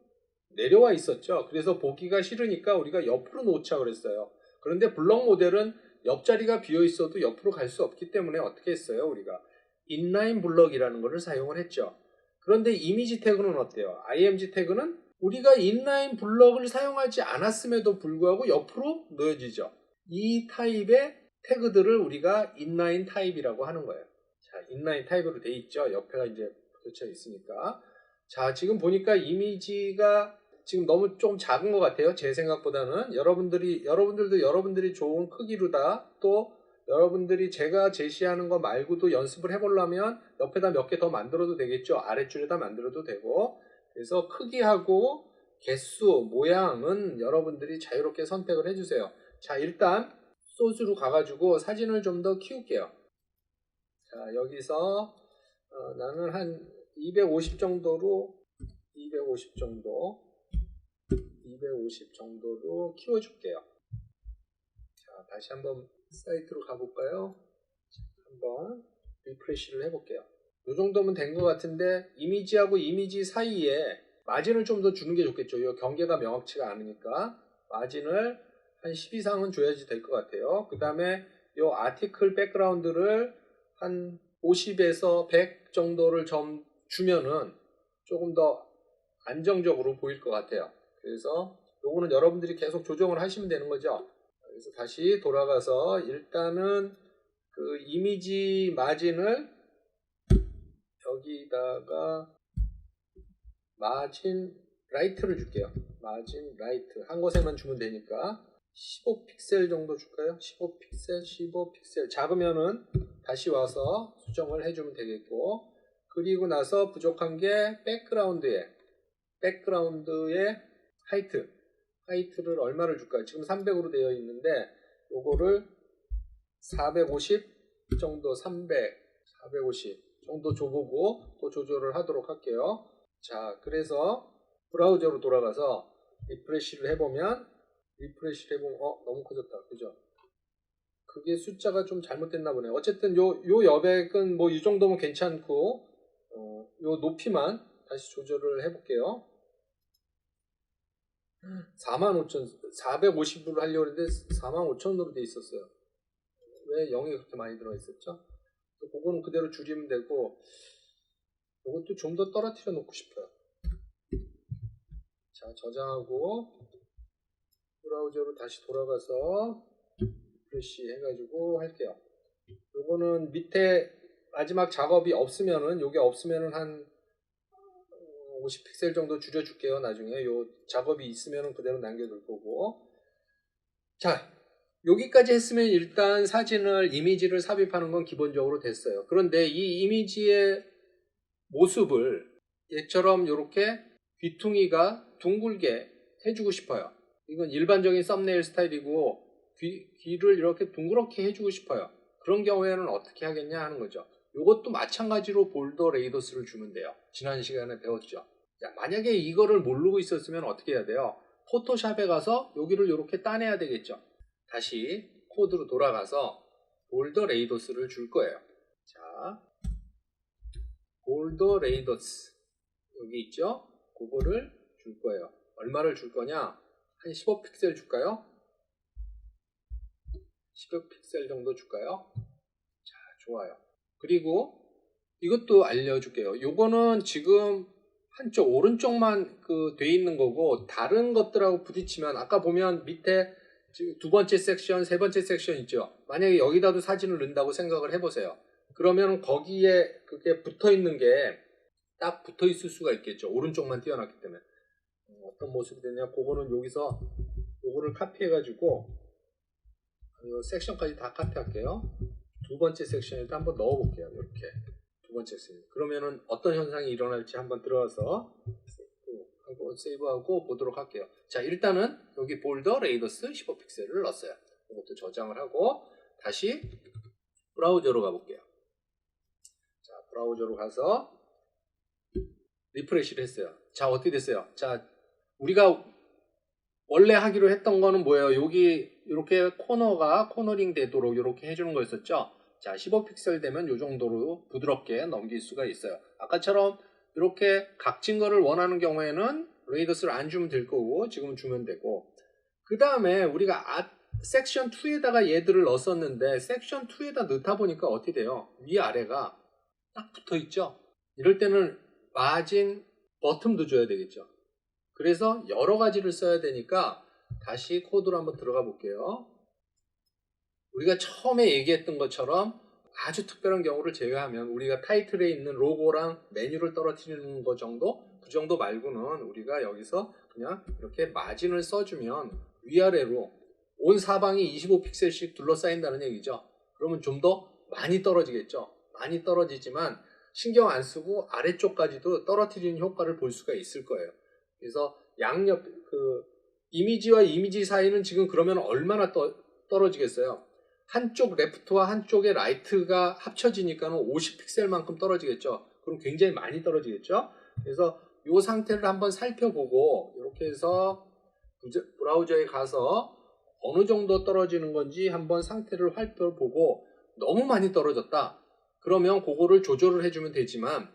내려와 있었죠. 그래서 보기가 싫으니까 우리가 옆으로 놓자 그랬어요. 그런데 블럭 모델은 옆자리가 비어 있어도 옆으로 갈 수 없기 때문에 어떻게 했어요? 우리가 인라인 블럭이라는 것을 사용을 했죠. 그런데 이미지 태그는 어때요? img 태그는 우리가 인라인 블럭을 사용하지 않았음에도 불구하고 옆으로 놓여지죠. 이 타입의 태그들을 우리가 인라인 타입이라고 하는 거예요. 자, 인라인 타입으로 돼 있죠. 옆에가 이제 붙여 있으니까. 자, 지금 보니까 이미지가 지금 너무 좀 작은 것 같아요. 제 생각보다는. 여러분들도 여러분들이 좋은 크기로다. 또 여러분들이 제가 제시하는 거 말고도 연습을 해보려면 옆에다 몇 개 더 만들어도 되겠죠. 아랫줄에다 만들어도 되고. 그래서 크기하고 개수, 모양은 여러분들이 자유롭게 선택을 해주세요. 자, 일단 소스로 가가지고 사진을 좀 더 키울게요. 자, 여기서 나는 한 250 정도로 250 정도로 키워줄게요. 자, 다시 한번 사이트로 가볼까요? 한번 리프레시를 해볼게요. 이 정도면 된 것 같은데 이미지하고 이미지 사이에 마진을 좀 더 주는 게 좋겠죠. 이 경계가 명확치가 않으니까 마진을 한 10 이상은 줘야지 될 것 같아요. 그 다음에 이 아티클 백그라운드를 한 50에서 100 정도를 좀 주면은 조금 더 안정적으로 보일 것 같아요. 그래서 요거는 여러분들이 계속 조정을 하시면 되는 거죠. 그래서 다시 돌아가서 일단은 그 이미지 마진을 여기다가 마진 라이트를 줄게요. 마진 라이트 한 곳에만 주면 되니까 15픽셀 정도 줄까요? 15픽셀 작으면은 다시 와서 수정을 해주면 되겠고, 그리고 나서 부족한 게 백그라운드에 하이트를 얼마를 줄까요? 지금 300으로 되어 있는데 요거를 450 정도 450 정도 줘보고 또 조절을 하도록 할게요. 자, 그래서 브라우저로 돌아가서 리프레시를 해보면 너무 커졌다. 그죠? 그게 숫자가 좀 잘못됐나 보네요. 어쨌든 요 여백은 뭐 이 정도면 괜찮고 요 높이만 다시 조절을 해볼게요. 450으로 하려고 했는데 45,000으로 돼 있었어요. 왜 0이 그렇게 많이 들어 있었죠? 그거는 그대로 줄이면 되고, 이것도 좀 더 떨어뜨려 놓고 싶어요. 자, 저장하고 브라우저로 다시 돌아가서 리프레시 해가지고 할게요. 요거는 밑에 마지막 작업이 없으면은, 요게 없으면은 한 50픽셀 정도 줄여줄게요. 나중에 요 작업이 있으면은 그대로 남겨둘 거고. 자, 여기까지 했으면 일단 이미지를 삽입하는 건 기본적으로 됐어요. 그런데 이 이미지의 모습을 얘처럼 이렇게 귀퉁이가 둥글게 해주고 싶어요. 이건 일반적인 썸네일 스타일이고 귀를 이렇게 둥그렇게 해주고 싶어요. 그런 경우에는 어떻게 하겠냐 하는 거죠. 이것도 마찬가지로 볼더 레이더스를 주면 돼요. 지난 시간에 배웠죠. 자, 만약에 이거를 모르고 있었으면 어떻게 해야 돼요? 포토샵에 가서 여기를 이렇게 따내야 되겠죠. 다시 코드로 돌아가서 볼더 레이더스를 줄 거예요. 자, 볼더 레이더스 여기 있죠? 그거를 줄 거예요. 얼마를 줄 거냐? 한 15픽셀 줄까요? 15픽셀 정도 줄까요? 자, 좋아요. 그리고 이것도 알려줄게요. 요거는 지금 한쪽 오른쪽만 돼 있는 거고, 다른 것들하고 부딪히면 아까 보면 밑에 두 번째 섹션, 세 번째 섹션 있죠. 만약에 여기다도 사진을 넣는다고 생각을 해보세요. 그러면 거기에 그게 붙어 있는 게 딱 붙어 있을 수가 있겠죠. 오른쪽만 띄어놨기 때문에. 어떤 모습이 되냐, 그거는 여기서 요거를 카피해가지고 이 섹션까지 다 카피할게요. 두 번째 섹션에도 한번 넣어볼게요. 이렇게 두 번째 섹션. 그러면은 어떤 현상이 일어날지 한번 들어가서 하고 한번 세이브하고 보도록 할게요. 자, 일단은 여기 볼더 레이더스 15픽셀을 넣었어요. 이것도 저장을 하고 다시 브라우저로 가볼게요. 자, 브라우저로 가서 리프레시를 했어요. 자, 어떻게 됐어요? 자, 우리가 원래 하기로 했던 거는 뭐예요? 여기 이렇게 코너링 되도록 이렇게 해주는 거였었죠? 자, 15픽셀 되면 이 정도로 부드럽게 넘길 수가 있어요. 아까처럼 이렇게 각진 거를 원하는 경우에는 레이더스를 안 주면 될 거고 지금은 주면 되고, 그 다음에 우리가 섹션 2에다가 얘들을 넣었었는데 섹션 2에다 넣다 보니까 어떻게 돼요? 위아래가 딱 붙어 있죠? 이럴 때는 마진 버튼도 줘야 되겠죠. 그래서 여러 가지를 써야 되니까 다시 코드로 한번 들어가 볼게요. 우리가 처음에 얘기했던 것처럼 아주 특별한 경우를 제외하면 우리가 타이틀에 있는 로고랑 메뉴를 떨어뜨리는 것 정도, 그 정도 말고는 우리가 여기서 그냥 이렇게 마진을 써주면 위아래로 온 사방이 25픽셀씩 둘러싸인다는 얘기죠. 그러면 좀 더 많이 떨어지겠죠. 많이 떨어지지만 신경 안 쓰고 아래쪽까지도 떨어뜨리는 효과를 볼 수가 있을 거예요. 그래서 양옆 이미지와 이미지 사이는 지금 그러면 얼마나 떨어지겠어요? 한쪽 레프트와 한쪽의 라이트가 합쳐지니까는 50픽셀만큼 떨어지겠죠. 그럼 굉장히 많이 떨어지겠죠. 그래서 이 상태를 한번 살펴보고 이렇게 해서 브라우저에 가서 어느 정도 떨어지는 건지 한번 상태를 살펴보고 너무 많이 떨어졌다. 그러면 그거를 조절을 해주면 되지만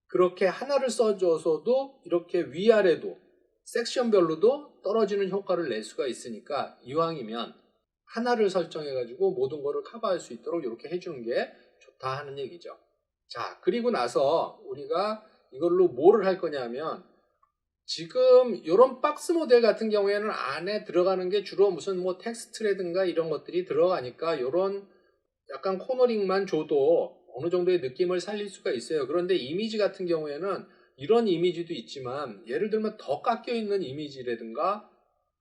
그렇게 하나를 써줘서도 이렇게 위아래도 섹션별로도 떨어지는 효과를 낼 수가 있으니까 이왕이면 하나를 설정해가지고 모든 거를 커버할 수 있도록 이렇게 해주는 게 좋다 하는 얘기죠. 자, 그리고 나서 우리가 이걸로 뭐를 할 거냐면 지금 이런 박스 모델 같은 경우에는 안에 들어가는 게 주로 무슨 뭐 텍스트라든가 이런 것들이 들어가니까 이런 약간 코너링만 줘도 어느 정도의 느낌을 살릴 수가 있어요. 그런데 이미지 같은 경우에는 이런 이미지도 있지만 예를 들면 더 깎여 있는 이미지라든가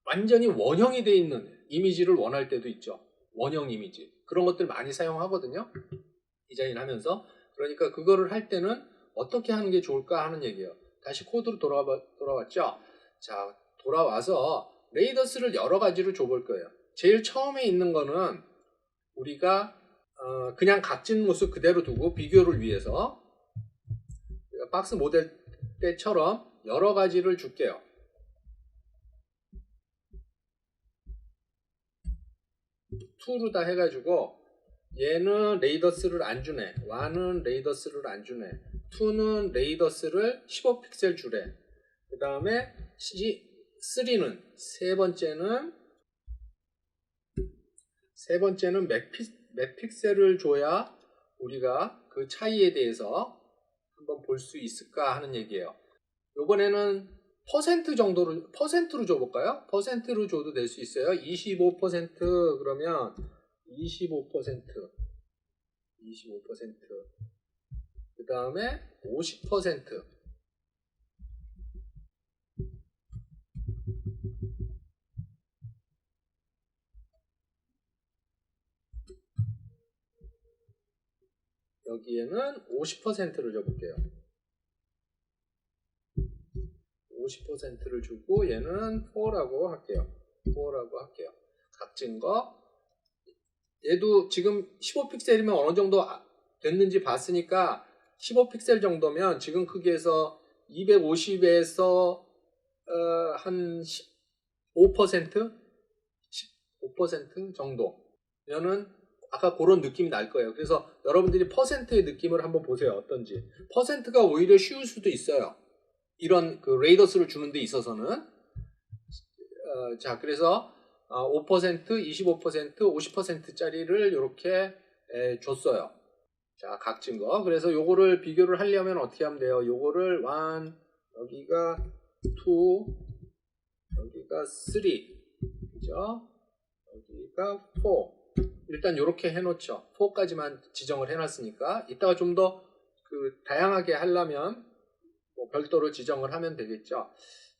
완전히 원형이 돼 있는 이미지를 원할 때도 있죠. 원형 이미지. 그런 것들 많이 사용하거든요. 디자인하면서. 그러니까 그거를 할 때는 어떻게 하는 게 좋을까 하는 얘기예요. 다시 코드로 돌아왔죠. 자, 돌아와서 레이더스를 여러 가지로 줘볼 거예요. 제일 처음에 있는 거는 우리가 그냥 각진 모습 그대로 두고 비교를 위해서 박스 모델 때처럼 여러 가지를 줄게요. 투로 다 해가지고 얘는 레이더스를 안 주네. 1은 레이더스를 안 주네. 2는 레이더스를 15픽셀 주래. 그 다음에 3는 세 번째는 몇 픽셀을 줘야 우리가 그 차이에 대해서 한번 볼 수 있을까 하는 얘기예요. 이번에는 퍼센트로 줘볼까요? 퍼센트로 줘도 될 수 있어요. 25% 그러면 25%, 그 다음에 50%, 여기에는 50%를 줘볼게요. 50%를 주고 얘는 4라고 할게요. 각진 거. 얘도 지금 15픽셀이면 어느 정도 됐는지 봤으니까 15픽셀 정도면 지금 크기에서 250에서 한 15%? 15% 정도면은 아까 그런 느낌이 날 거예요. 그래서 여러분들이 퍼센트의 느낌을 한번 보세요. 어떤지. 퍼센트가 오히려 쉬울 수도 있어요. 이런 그 레이더스를 주는 데 있어서는. 자, 그래서 5%, 25%, 50%짜리를 이렇게 줬어요. 자, 각진 거. 그래서 요거를 비교를 하려면 어떻게 하면 돼요? 요거를 1, 여기가 2, 여기가 3, 그죠? 여기가 4. 일단 이렇게 해놓죠. 4까지만 지정을 해놨으니까 이따가 좀 더 다양하게 하려면 뭐 별도로 지정을 하면 되겠죠.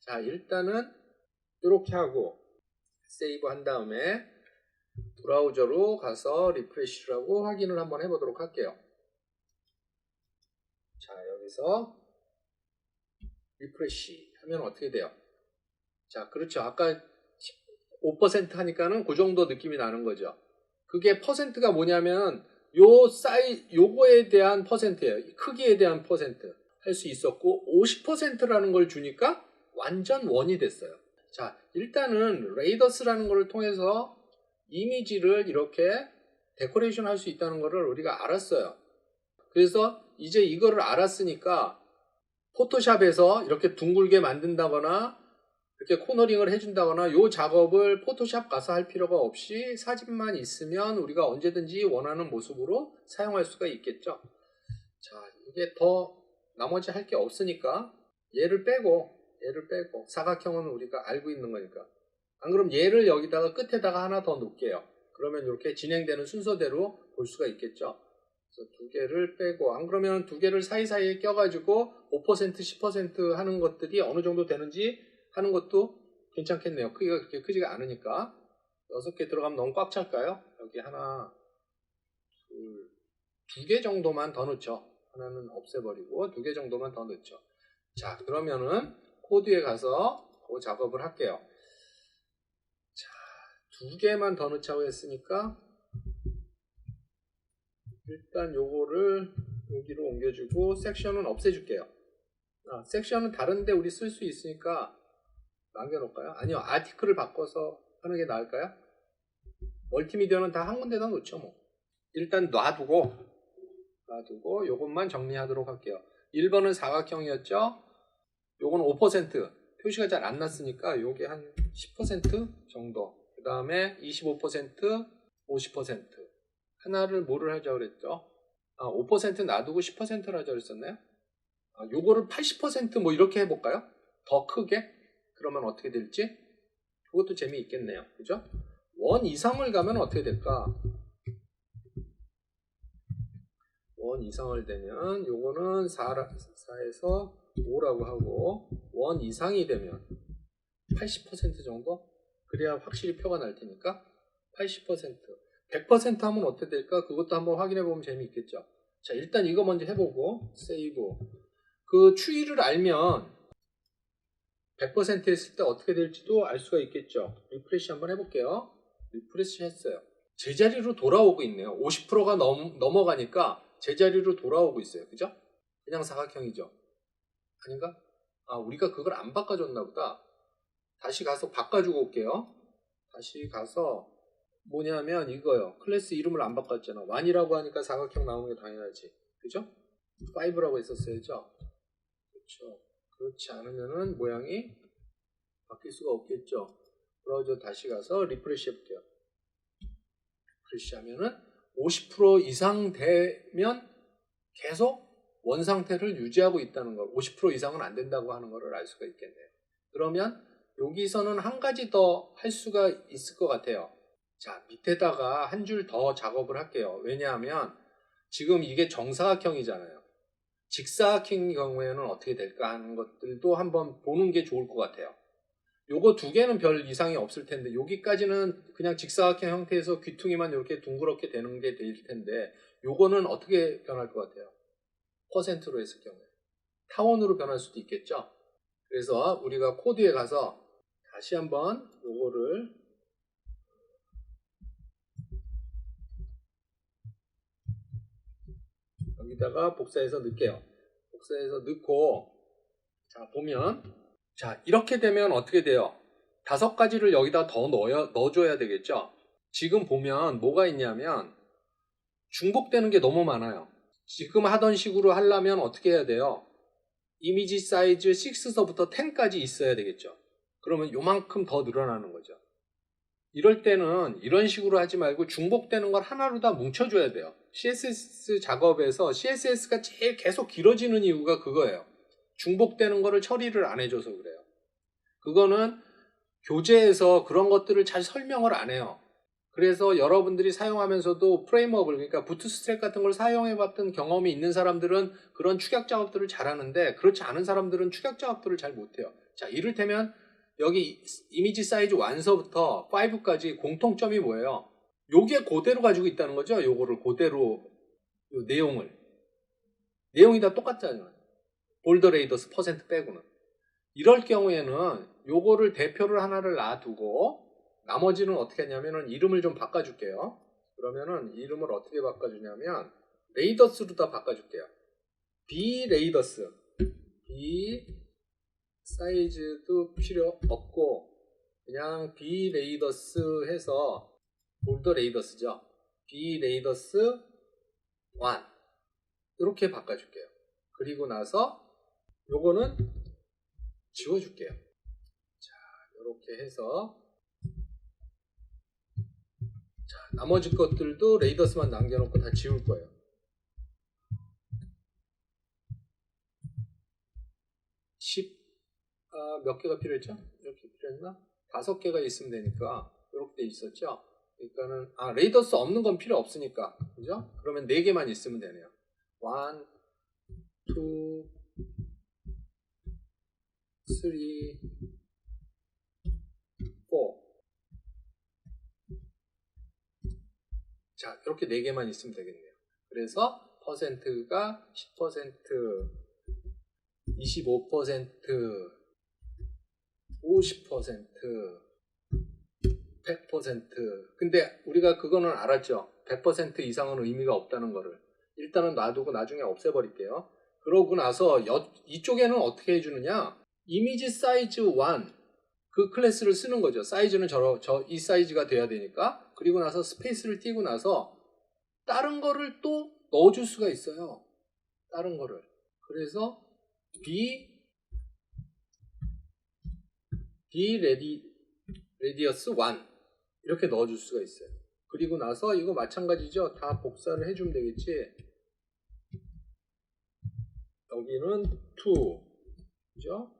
자, 일단은 이렇게 하고 세이브 한 다음에 브라우저로 가서 리프레시를 하고 확인을 한번 해보도록 할게요. 자, 여기서 리프레시 하면 어떻게 돼요? 자, 그렇죠. 아까 5% 하니까는 그 정도 느낌이 나는 거죠. 그게 퍼센트가 뭐냐면 요거에 대한 퍼센트예요. 크기에 대한 퍼센트 할 수 있었고 50%라는 걸 주니까 완전 원이 됐어요. 자, 일단은 레이더스라는 걸 통해서 이미지를 이렇게 데코레이션 할 수 있다는 거를 우리가 알았어요. 그래서 이제 이거를 알았으니까 포토샵에서 이렇게 둥글게 만든다거나 이렇게 코너링을 해준다거나 요 작업을 포토샵 가서 할 필요가 없이 사진만 있으면 우리가 언제든지 원하는 모습으로 사용할 수가 있겠죠. 자, 이게 더 나머지 할 게 없으니까 얘를 빼고 사각형은 우리가 알고 있는 거니까 안 그럼 얘를 여기다가 끝에다가 하나 더 놓을게요. 그러면 이렇게 진행되는 순서대로 볼 수가 있겠죠. 그래서 두 개를 빼고 안 그러면 두 개를 사이사이에 껴가지고 5% 10% 하는 것들이 어느 정도 되는지 하는 것도 괜찮겠네요. 크기가 그렇게 크지가 않으니까 6개 들어가면 너무 꽉 찰까요? 여기 하나 두 개 정도만 더 넣죠. 하나는 없애버리고 2개 정도만 더 넣죠. 자, 그러면은 코드에 가서 그 작업을 할게요. 자, 2개만 더 넣자고 했으니까 일단 요거를 여기로 옮겨주고 섹션은 없애줄게요. 섹션은 다른데 우리 쓸 수 있으니까 남겨놓을까요? 아니요, 아티클을 바꿔서 하는 게 나을까요? 멀티미디어는 다 한 군데다 놓죠 뭐. 일단 놔두고 요것만 정리하도록 할게요. 1번은 사각형이었죠. 요건 5% 표시가 잘 안 났으니까 요게 한 10% 정도, 그 다음에 25% 50% 하나를 뭐를 하자고 그랬죠? 5% 놔두고 10%를 하자고 그랬었나요? 요거를 80% 이렇게 해볼까요? 더 크게? 그러면 어떻게 될지? 그것도 재미있겠네요. 그죠? 원 이상을 가면 어떻게 될까? 원 이상을 되면 요거는 4에서 5라고 하고 원 이상이 되면 80% 정도? 그래야 확실히 표가 날 테니까 80% 100% 하면 어떻게 될까? 그것도 한번 확인해 보면 재미있겠죠. 자, 일단 이거 먼저 해보고 세이브. 그 추이를 알면 100% 했을 때 어떻게 될지도 알 수가 있겠죠. 리프레시 한번 해볼게요. 리프레시 했어요. 제자리로 돌아오고 있네요. 50%가 넘어가니까 제자리로 돌아오고 있어요. 그죠? 그냥 사각형이죠. 아닌가? 우리가 그걸 안 바꿔줬나 보다. 다시 가서 바꿔주고 올게요. 다시 가서 뭐냐면 이거요. 클래스 이름을 안 바꿨잖아. 1이라고 하니까 사각형 나오는 게 당연하지. 그죠? 5라고 했었어야죠. 그렇죠. 그렇지 않으면은 모양이 바뀔 수가 없겠죠. 브라우저 다시 가서 리프레시 해볼게요. 리프레시 하면은 50% 이상 되면 계속 원 상태를 유지하고 있다는 걸, 50% 이상은 안 된다고 하는 것을 알 수가 있겠네요. 그러면 여기서는 한 가지 더 할 수가 있을 것 같아요. 자, 밑에다가 한 줄 더 작업을 할게요. 왜냐하면 지금 이게 정사각형이잖아요. 직사각형의 경우에는 어떻게 될까 하는 것들도 한번 보는 게 좋을 것 같아요. 요거 2개는 별 이상이 없을 텐데 여기까지는 그냥 직사각형 형태에서 귀퉁이만 이렇게 둥그렇게 되는 게 될 텐데 요거는 어떻게 변할 것 같아요? 퍼센트로 했을 경우에 타원으로 변할 수도 있겠죠. 그래서 우리가 코드에 가서 다시 한번 요거를 여기다가 복사해서 넣을게요. 복사해서 넣고 자 보면 자 이렇게 되면 어떻게 돼요? 5가지를 여기다 더 넣어줘야 되겠죠. 지금 보면 뭐가 있냐면 중복되는 게 너무 많아요. 지금 하던 식으로 하려면 어떻게 해야 돼요? 이미지 사이즈 6서부터 10까지 있어야 되겠죠. 그러면 요만큼 더 늘어나는 거죠. 이럴 때는 이런 식으로 하지 말고 중복되는 걸 하나로 다 뭉쳐줘야 돼요. CSS 작업에서 CSS가 제일 계속 길어지는 이유가 그거예요. 중복되는 거를 처리를 안 해줘서 그래요. 그거는 교재에서 그런 것들을 잘 설명을 안 해요. 그래서 여러분들이 사용하면서도 프레임워크를, 그러니까 부트스트랩 같은 걸 사용해봤던 경험이 있는 사람들은 그런 축약 작업들을 잘하는데 그렇지 않은 사람들은 축약 작업들을 잘 못해요. 자, 이를테면 여기 이미지 사이즈 1서부터 5까지 공통점이 뭐예요? 요게 그대로 가지고 있다는 거죠. 요거를 그대로 요 내용이 다 똑같잖아요. 볼더 레이더스 퍼센트 빼고는. 이럴 경우에는 요거를 대표를 하나를 놔두고 나머지는 어떻게 하냐면은 이름을 좀 바꿔줄게요. 그러면은 이름을 어떻게 바꿔주냐면 레이더스로 다 바꿔줄게요. B 레이더스, B 사이즈도 필요 없고 그냥 B 레이더스 해서 볼더 레이더스죠. B 레이더스 1 이렇게 바꿔줄게요. 그리고 나서 요거는 지워줄게요. 자, 이렇게 해서 자, 나머지 것들도 레이더스만 남겨놓고 다 지울 거예요. 10, 몇 개가 필요했죠? 이렇게 필요했나? 5개가 있으면 되니까 이렇게 돼 있었죠? 그러니까는 레이더스 없는 건 필요 없으니까 그죠? 그러면 4개만 있으면 되네요. 1, 2, 3, 4. 자, 이렇게 4개만 있으면 되겠네요. 그래서 퍼센트가 10%, 25%, 50%, 100%. 근데 우리가 그거는 알았죠. 100% 이상은 의미가 없다는 거를. 일단은 놔두고 나중에 없애버릴게요. 그러고 나서 이쪽에는 어떻게 해주느냐? 이미지 사이즈 1 그 클래스를 쓰는 거죠. 사이즈는 이 사이즈가 돼야 되니까. 그리고 나서 스페이스를 띄고 나서 다른 거를 또 넣어줄 수가 있어요. 다른 거를. 그래서 레디어스 1 이렇게 넣어줄 수가 있어요. 그리고 나서 이거 마찬가지죠. 다 복사를 해주면 되겠지. 여기는 2 그죠?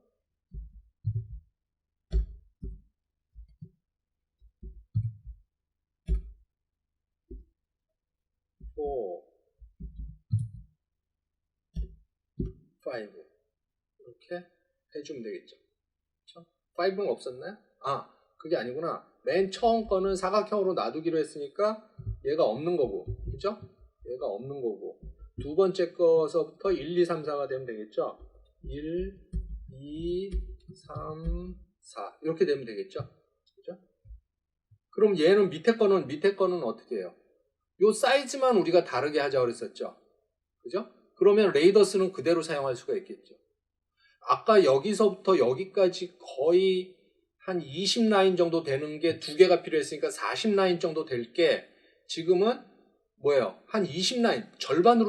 4, 5 이렇게 해주면 되겠죠. 그렇죠? 5는 없었나요? 그게 아니구나. 맨 처음 거는 사각형으로 놔두기로 했으니까 얘가 없는 거고, 그죠? 얘가 없는 거고. 두 번째 거서부터 1, 2, 3, 4가 되면 되겠죠? 1, 2, 3, 4 이렇게 되면 되겠죠? 그죠? 그럼 얘는 밑에 거는 어떻게 해요? 요 사이즈만 우리가 다르게 하자고 그랬었죠? 그죠? 그러면 레이더스는 그대로 사용할 수가 있겠죠. 아까 여기서부터 여기까지 거의 한 20라인 정도 되는 게 2개가 필요했으니까 40라인 정도 될 게 지금은 뭐예요? 한 20라인, 절반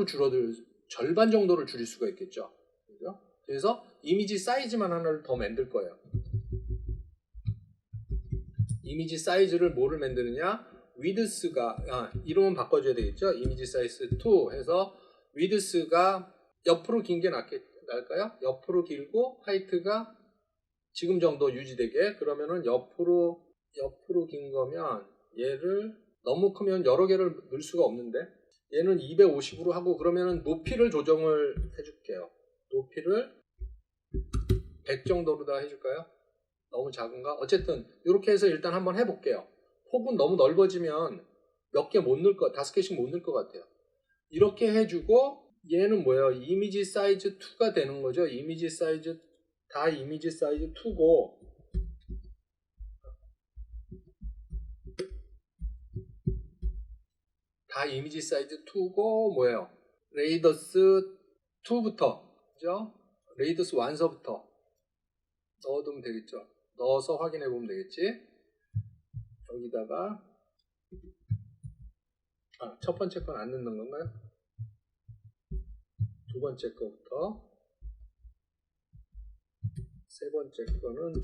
정도를 줄일 수가 있겠죠. 그죠? 그래서 이미지 사이즈만 하나를 더 만들 거예요. 이미지 사이즈를 뭐를 만드느냐? 위드스가, 이름은 바꿔줘야 되겠죠? 이미지 사이즈 2 해서 위드스가 옆으로 긴 게 나을까요? 옆으로 길고 하이트가 지금 정도 유지되게. 그러면은 옆으로 긴 거면 얘를 너무 크면 여러 개를 넣을 수가 없는데 얘는 250으로 하고 그러면은 높이를 조정을 해줄게요. 높이를 100 정도로 다 해줄까요? 너무 작은가? 어쨌든 이렇게 해서 일단 한번 해볼게요. 폭은 너무 넓어지면 몇 개 못 넣을 5개씩 못 넣을 것 같아요. 이렇게 해주고 얘는 뭐예요? 이미지 사이즈 2가 되는 거죠. 이미지 사이즈 2고 다 이미지 사이즈 2고 뭐예요? 레이더스 2부터 그죠? 레이더스 1서부터 넣어두면 되겠죠. 넣어서 확인해 보면 되겠지. 여기다가 첫 번째 건 안 넣는 건가요? 두 번째 거부터 세 번째 거는 2,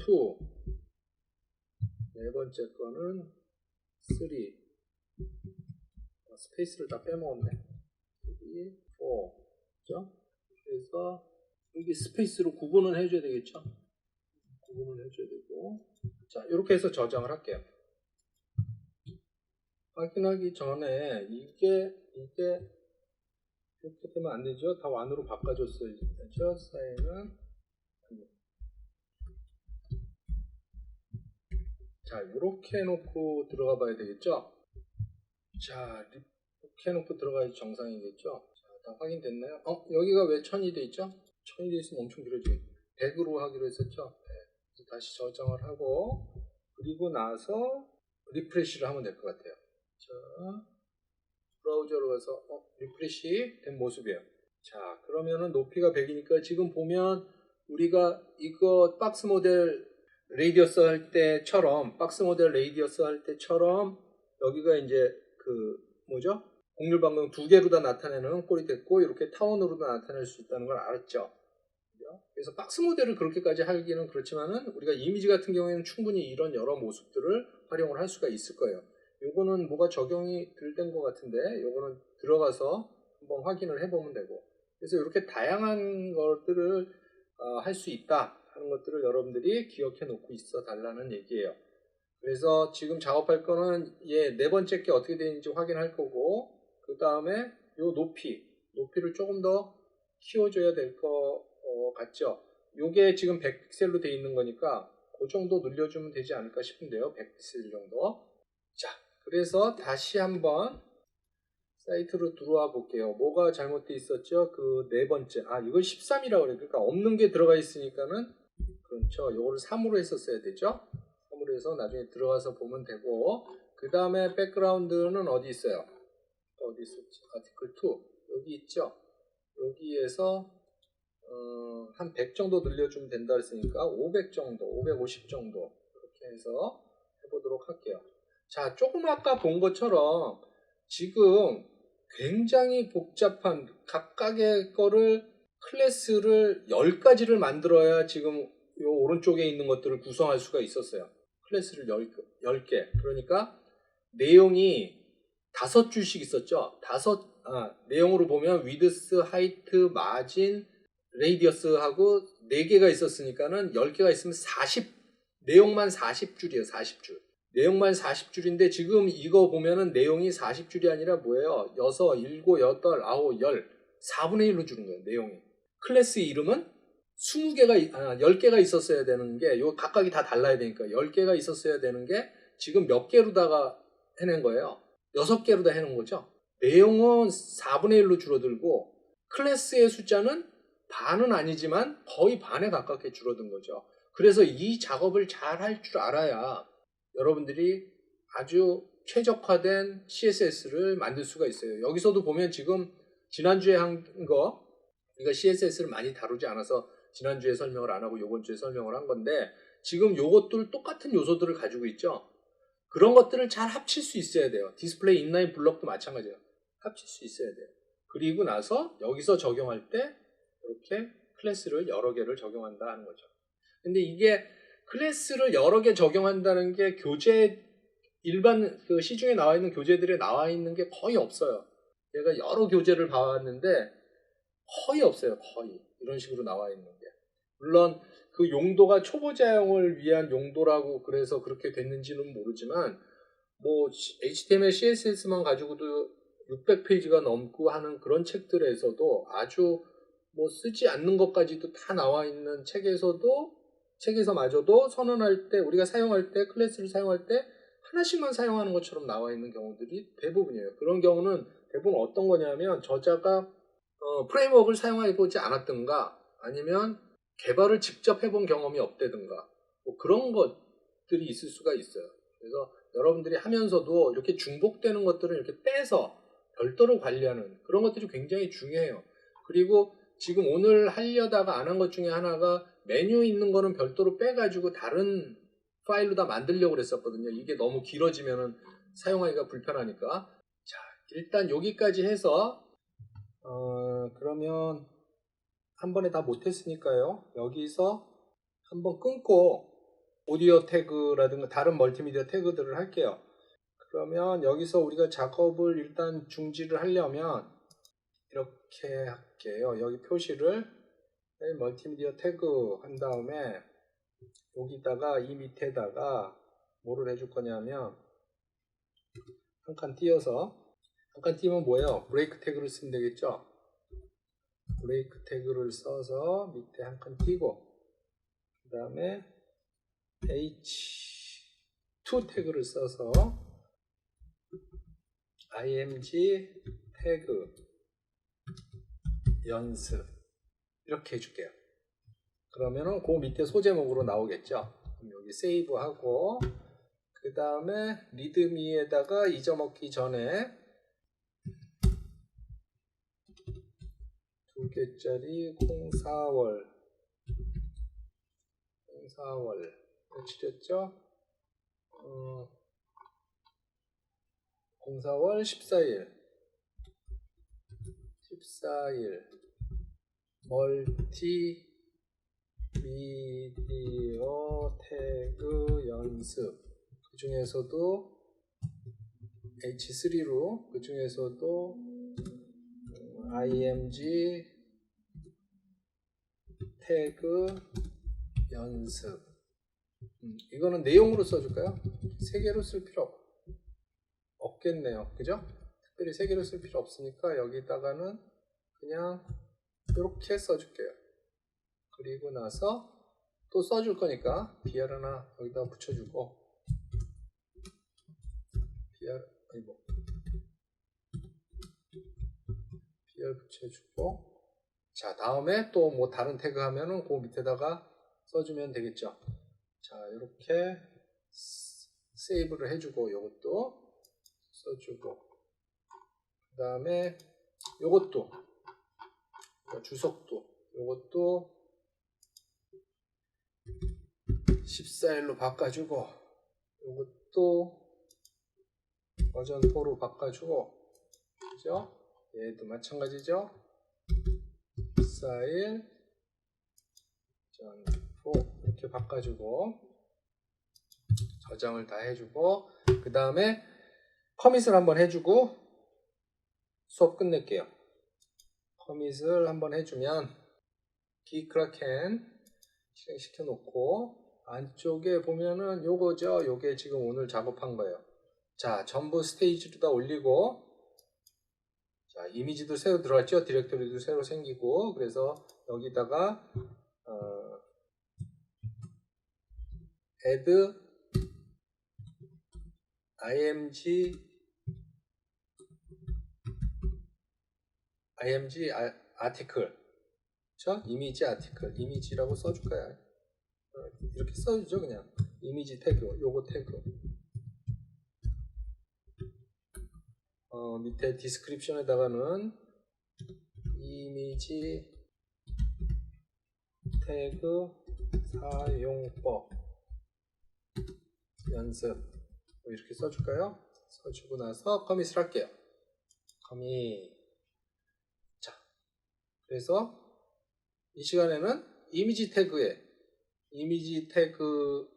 네 번째 거는 3, 스페이스를 다 빼먹었네. 여기 4, 그죠? 그래서 여기 스페이스로 구분을 해줘야 되겠죠? 구분을 해줘야 되고. 자, 이렇게 해서 저장을 할게요. 확인하기 전에 이게 이렇게 되면 안 되죠? 다 완으로 바꿔줬어야죠. 사인은 자, 이렇게 해놓고 들어가 봐야 되겠죠? 자, 이렇게 해놓고 들어가야지 정상이겠죠? 자, 다 확인됐나요? 여기가 왜 1000이 돼 있죠? 1000이 돼 있으면 엄청 길어지겠네. 100으로 하기로 했었죠. 네. 다시 저장을 하고 그리고 나서 리프레시를 하면 될 것 같아요. 자, 브라우저로 가서 리프레시 된 모습이에요. 자, 그러면은 높이가 100이니까 지금 보면 우리가 이거 박스 모델 레이디어스 할 때처럼 여기가 이제 그 뭐죠? 곡률 반경 2개로 다 나타내는 꼴이 됐고 이렇게 타원으로도 나타낼 수 있다는 걸 알았죠. 그래서 박스 모델을 그렇게까지 하기는 그렇지만은 우리가 이미지 같은 경우에는 충분히 이런 여러 모습들을 활용을 할 수가 있을 거예요. 요거는 뭐가 적용이 된 것 같은데 요거는 들어가서 한번 확인을 해보면 되고 그래서 이렇게 다양한 것들을 할 수 있다 하는 것들을 여러분들이 기억해 놓고 있어 달라는 얘기예요. 그래서 지금 작업할 거는 네 번째 게 어떻게 되는지 확인할 거고 그 다음에 요 높이를 조금 더 키워줘야 될 거 같죠. 요게 지금 100픽셀로 되어 있는 거니까 그 정도 늘려주면 되지 않을까 싶은데요. 100픽셀 정도. 자, 그래서 다시 한번 사이트로 들어와 볼게요. 뭐가 잘못되어 있었죠? 그 네 번째. 이걸 13이라고 그래요. 그러니까 없는 게 들어가 있으니까는 그렇죠. 요거를 3으로 했었어야 되죠. 3으로 해서 나중에 들어가서 보면 되고 그 다음에 백그라운드는 어디 있어요? 어디 있었지? 아티클 2 여기 있죠. 여기에서 한 100 정도 늘려주면 된다 했으니까 500 정도, 550 정도 그렇게 해서 해보도록 할게요. 자, 조금 아까 본 것처럼 지금 굉장히 복잡한 각각의 거를 클래스를 10가지를 만들어야 지금 요 오른쪽에 있는 것들을 구성할 수가 있었어요. 클래스를 10개. 그러니까 내용이 5줄씩 있었죠. 내용으로 보면 위드스, 하이트, 마진, 레이디어스하고 4개가 있었으니까는 10개가 있으면 내용만 40줄이에요. 40줄. 내용만 40줄인데 지금 이거 보면은 내용이 40줄이 아니라 뭐예요? 6, 7, 8, 9, 10, 4분의 1로 주는 거예요. 내용이. 클래스 이름은 10개가 있었어야 되는 게 요 각각이 다 달라야 되니까 10개가 있었어야 되는 게 지금 몇 개로다가 해낸 거예요. 6개로 다 해놓은 거죠. 내용은 4분의 1로 줄어들고 클래스의 숫자는 반은 아니지만 거의 반에 가깝게 줄어든 거죠. 그래서 이 작업을 잘 할 줄 알아야 여러분들이 아주 최적화된 CSS를 만들 수가 있어요. 여기서도 보면 지금 지난주에 한 거 우리가 CSS를 많이 다루지 않아서 지난주에 설명을 안 하고 이번 주에 설명을 한 건데 지금 요것들 똑같은 요소들을 가지고 있죠. 그런 것들을 잘 합칠 수 있어야 돼요. 디스플레이 인라인 블럭도 마찬가지예요. 합칠 수 있어야 돼요. 그리고 나서 여기서 적용할 때 이렇게 클래스를 여러 개를 적용한다 하는 거죠. 근데 이게 클래스를 여러 개 적용한다는 게 일반 그 시중에 나와 있는 교재들에 나와 있는 게 거의 없어요. 제가 여러 교재를 봐왔는데 거의 없어요. 거의 이런 식으로 나와 있는 게. 물론 그 용도가 초보자용을 위한 용도라고 그래서 그렇게 됐는지는 모르지만 뭐 HTML, CSS만 가지고도 600페이지가 넘고 하는 그런 책들에서도 아주 뭐 쓰지 않는 것까지도 다 나와 있는 책에서마저도 선언할 때 우리가 사용할 때 클래스를 사용할 때 하나씩만 사용하는 것처럼 나와 있는 경우들이 대부분이에요. 그런 경우는 대부분 어떤 거냐면 저자가 프레임워크를 사용해 보지 않았든가 아니면 개발을 직접 해본 경험이 없다든가 뭐 그런 것들이 있을 수가 있어요. 그래서 여러분들이 하면서도 이렇게 중복되는 것들을 이렇게 빼서 별도로 관리하는 그런 것들이 굉장히 중요해요. 그리고 지금 오늘 하려다가 안 한 것 중에 하나가 메뉴 있는 거는 별도로 빼가지고 다른 파일로 다 만들려고 그랬었거든요. 이게 너무 길어지면은 사용하기가 불편하니까. 자, 일단 여기까지 해서 그러면 한 번에 다 못했으니까요. 여기서 한번 끊고 오디오 태그라든가 다른 멀티미디어 태그들을 할게요. 그러면 여기서 우리가 작업을 일단 중지를 하려면 이렇게 할게요. 여기 표시를 멀티미디어 태그 한 다음에 여기다가 이 밑에다가 뭐를 해줄 거냐면 한 칸 띄어서 한 칸 띄면 뭐예요? 브레이크 태그를 쓰면 되겠죠? 브레이크 태그를 써서 밑에 한 칸 띄고 그 다음에 H2 태그를 써서 img 태그 연습 이렇게 해줄게요. 그러면은 그 밑에 소제목으로 나오겠죠. 그럼 여기 세이브하고 그 다음에 리드미에다가 잊어먹기 전에 2개짜리 콩4월 며칠이었죠? 04월 14일 멀티 미디어 태그 연습 그 중에서도 H3로 그 중에서도 img 태그 연습 이거는 내용으로 써줄까요? 3개로 쓸 필요 없겠네요. 그죠? 특별히 3개로 쓸 필요 없으니까 여기다가는 그냥 이렇게 써줄게요. 그리고 나서 또 써줄 거니까 BR 하나 여기다 붙여주고 BR 붙여주고 자 다음에 또 뭐 다른 태그 하면은 그 밑에다가 써주면 되겠죠. 자 이렇게 세이브를 해주고 요것도 써주고 그 다음에 요것도 주석도 요것도 14일로 바꿔주고 요것도 버전 4로 바꿔주고 그죠? 얘도 마찬가지죠? 14일 버전 4 이렇게 바꿔주고 저장을 다 해주고 그 다음에 커밋을 한번 해주고 수업 끝낼게요. 커밋을 한번 해주면 기크라켄 실행시켜 놓고 안쪽에 보면은 요거죠. 요게 지금 오늘 작업한 거예요. 자 전부 스테이지로 다 올리고 자 이미지도 새로 들어왔죠. 디렉토리도 새로 생기고 그래서 여기다가 add img 아티클 그쵸? 이미지 아티클 이미지라고 써줄까요? 이렇게 써주죠. 그냥 이미지 태그 요거 태그 밑에 디스크립션에다가는 이미지 태그 사용법 연습 이렇게 써줄까요? 써주고 나서 커밋을 할게요. 커밋 자 그래서 이 시간에는 이미지 태그와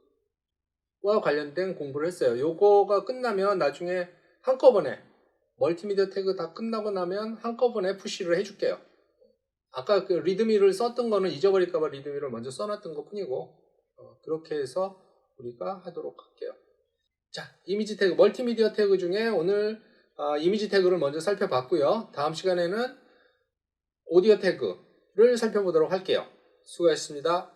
관련된 공부를 했어요. 요거가 끝나면 나중에 한꺼번에 멀티미디어 태그 다 끝나고 나면 한꺼번에 푸시를 해줄게요. 아까 그 리드미를 썼던 거는 잊어버릴까봐 리드미를 먼저 써놨던 것 뿐이고 그렇게 해서 우리가 하도록 할게요. 자, 이미지 태그, 멀티미디어 태그 중에 오늘 이미지 태그를 먼저 살펴봤고요. 다음 시간에는 오디오 태그를 살펴보도록 할게요. 수고하셨습니다.